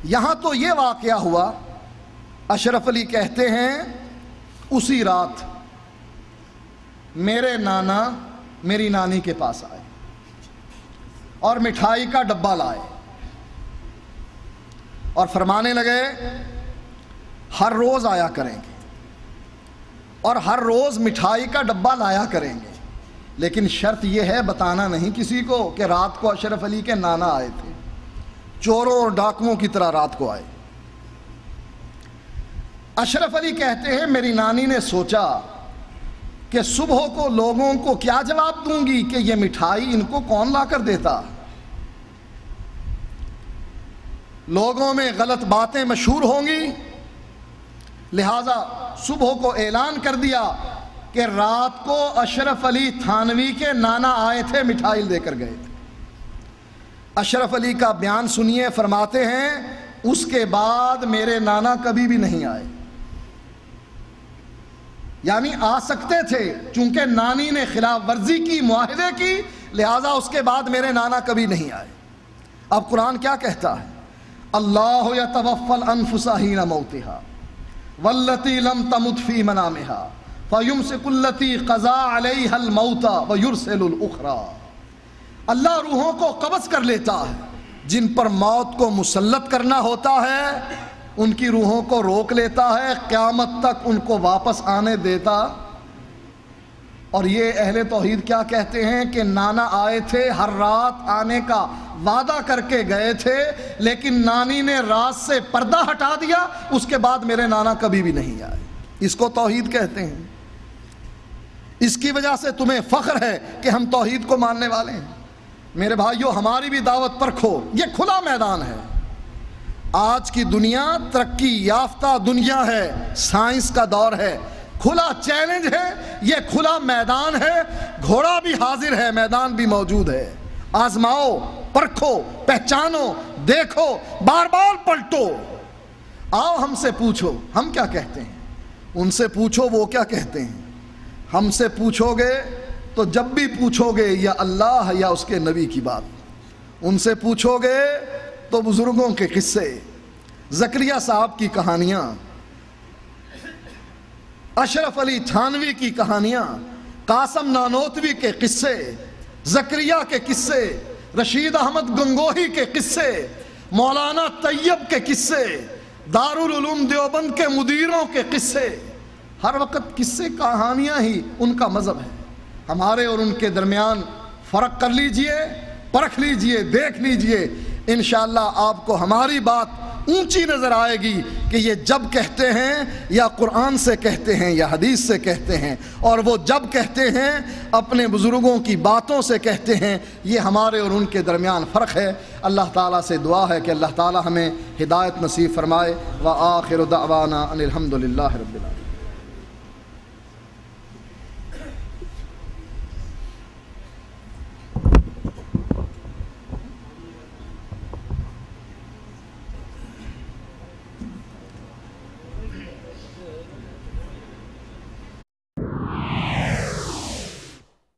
یہاں تو یہ واقعہ ہوا، اشرف علی کہتے ہیں اسی رات میرے نانا میری نانی کے پاس آئے اور مٹھائی کا ڈبہ لائے اور فرمانے لگے ہر روز آیا کریں گے اور ہر روز مٹھائی کا ڈبہ لایا کریں گے، لیکن شرط یہ ہے بتانا نہیں کسی کو کہ رات کو اشرف علی کے نانا آئے تھے، چوروں اور ڈاکوؤں کی طرح رات کو آئے۔ اشرف علی کہتے ہیں میری نانی نے سوچا کہ صبح کو لوگوں کو کیا جواب دوں گی کہ یہ مٹھائی ان کو کون لا کر دیتا، لوگوں میں غلط باتیں مشہور ہوں گی، لہذا صبح کو اعلان کر دیا کہ رات کو اشرف علی تھانوی کے نانا آئے تھے، مٹھائی دے کر گئے تھے۔ اشرف علی کا بیان سنیے، فرماتے ہیں اس کے بعد میرے نانا کبھی بھی نہیں آئے، یعنی آ سکتے تھے، چونکہ نانی نے خلاف ورزی کی، معاہدے کی، لہذا اس کے بعد میرے نانا کبھی نہیں آئے۔ اب قرآن کیا کہتا ہے؟ اللہ یتوفی الانفس حین موتها واللتی لم تمت فی منامها فیمسک التی قضا علیہا الموت ویرسل الاخری۔ اللہ روحوں کو قبض کر لیتا ہے، جن پر موت کو مسلط کرنا ہوتا ہے ان کی روحوں کو روک لیتا ہے، قیامت تک ان کو واپس آنے دیتا۔ اور یہ اہل توحید کیا کہتے ہیں کہ نانا آئے تھے، ہر رات آنے کا وعدہ کر کے گئے تھے، لیکن نانی نے رات سے پردہ ہٹا دیا، اس کے بعد میرے نانا کبھی بھی نہیں آئے۔ اس کو توحید کہتے ہیں۔ اس کی وجہ سے تمہیں فخر ہے کہ ہم توحید کو ماننے والے ہیں۔ میرے بھائیو، ہماری بھی دعوت پرکھو، یہ کھلا میدان ہے۔ آج کی دنیا ترقی یافتہ دنیا ہے، سائنس کا دور ہے، کھلا چیلنج ہے، یہ کھلا میدان ہے، گھوڑا بھی حاضر ہے، میدان بھی موجود ہے۔ آزماؤ، پرکھو، پہچانو، دیکھو، بار بار پلٹو۔ آؤ ہم سے پوچھو ہم کیا کہتے ہیں، ان سے پوچھو وہ کیا کہتے ہیں۔ ہم سے پوچھو گے تو جب بھی پوچھو گے یا اللہ یا اس کے نبی کی بات، ان سے پوچھو گے تو بزرگوں کے قصے، زکریا صاحب کی کہانیاں، اشرف علی تھانوی کی کہانیاں، قاسم نانوتوی کے قصے، زکریا کے قصے، رشید احمد گنگوہی کے قصے، مولانا طیب کے قصے، دارالعلوم دیوبند کے مدیروں کے قصے، ہر وقت قصے کہانیاں ہی ان کا مذہب ہے۔ ہمارے اور ان کے درمیان فرق کر لیجئے، پرکھ لیجئے، دیکھ لیجئے، انشاءاللہ آپ کو ہماری بات اونچی نظر آئے گی کہ یہ جب کہتے ہیں یا قرآن سے کہتے ہیں یا حدیث سے کہتے ہیں، اور وہ جب کہتے ہیں اپنے بزرگوں کی باتوں سے کہتے ہیں، یہ ہمارے اور ان کے درمیان فرق ہے۔ اللہ تعالیٰ سے دعا ہے کہ اللہ تعالیٰ ہمیں ہدایت نصیب فرمائے۔ وآخر دعوانا ان الحمد للہ رب العالمین۔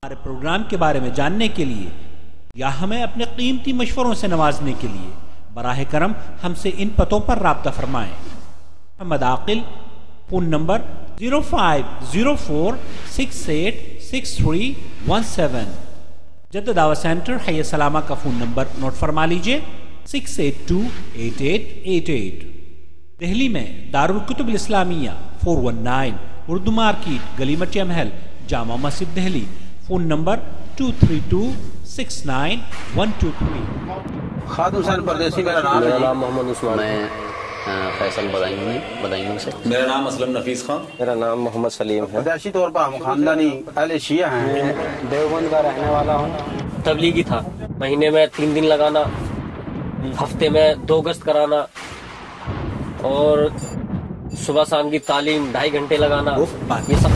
ہمارے پروگرام کے بارے میں جاننے کے لیے یا ہمیں اپنے قیمتی مشوروں سے نوازنے کے لیے براہ کرم ہم سے ان پتوں پر رابطہ فرمائیں۔ محمد عاقل، فون نمبر 0504686317، جدہ دعوت سینٹر حی سلامہ کا فون نمبر نوٹ فرما لیجئے 6828888۔ دہلی میں دارالکتب الاسلامیہ 419 اردو مارکیٹ، گلی مٹیا محل، جامع مسجد دہلی، فون نمبر 23269123۔ خادم حسین پردیسی میرا نام ہے۔ میرا نام محمد عثمان، میں فیصل بدائیوں سے۔ میرا نام اسلم نفیس خان۔ میرا نام محمد سلیم ہے۔ پیدائشی طور پر ہم خاندانی اہل شیعہ ہیں۔ دیوبند کا رہنے والا ہوں۔ تبلیغی تھا، مہینے میں 3 دن لگانا، ہفتے میں 2 گشت کرانا، اور صبح شام کی تعلیم 2.5 گھنٹے لگانا، یہ سب۔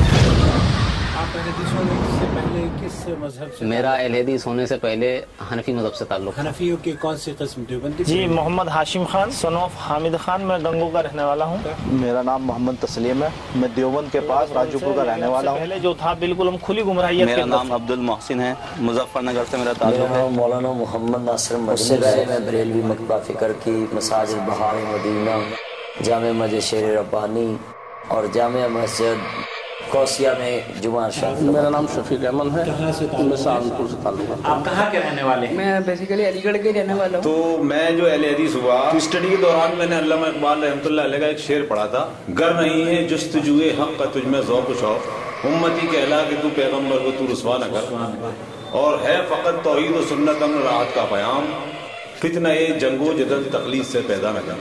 میرا اہل حدیث ہونے سے پہلے حنفی مذہب سے تعلق۔ حنفیوں کی کون سی قسم؟ جی محمد ہاشم خان، سن آف حامد خان، میں گنگو کا رہنے والا ہوں۔ میرا نام محمد تسلیم ہے، میں دیوبند کے پاس راجو پور کا رہنے والا ہوں۔ پہلے جو تھا بالکل ہم کھلی گمراہیت۔ میرا نام عبد المحسن ہے، مظفر نگر سے میرا تعلق ہے۔ مولانا محمد ناصر مدنی میں بریلوی مکتبہ فکر کی، مساجد بہار مدینہ، جامع مسجد شیر ربانی اور جامع مسجد کوسیا میں جمعہ شاہ۔ میرا نام شفیق احمد ہے، میں سہارنپور سے تعلق ہے۔ آپ کہاں کے رہنے والے ہیں؟ میں بیسیکلی علی گڑھ کے رہنے والا ہوں۔ تو میں جو اہل حدیث ہوا، اسٹڈی کے دوران میں نے علامہ اقبال رحمۃ اللہ علیہ کا ایک شعر پڑھا تھا، گر نہیں ہے جستجوئے حق کا تجھ میں ذوق و شوق، امتی کہلا کہ تو پیغمبر کو تو رسوا نہ کر، اور ہے فقط توحید و سنت امن راحت کا پیام، فتنہ جنگ و جدل تقلید سے پیدا نہ کر۔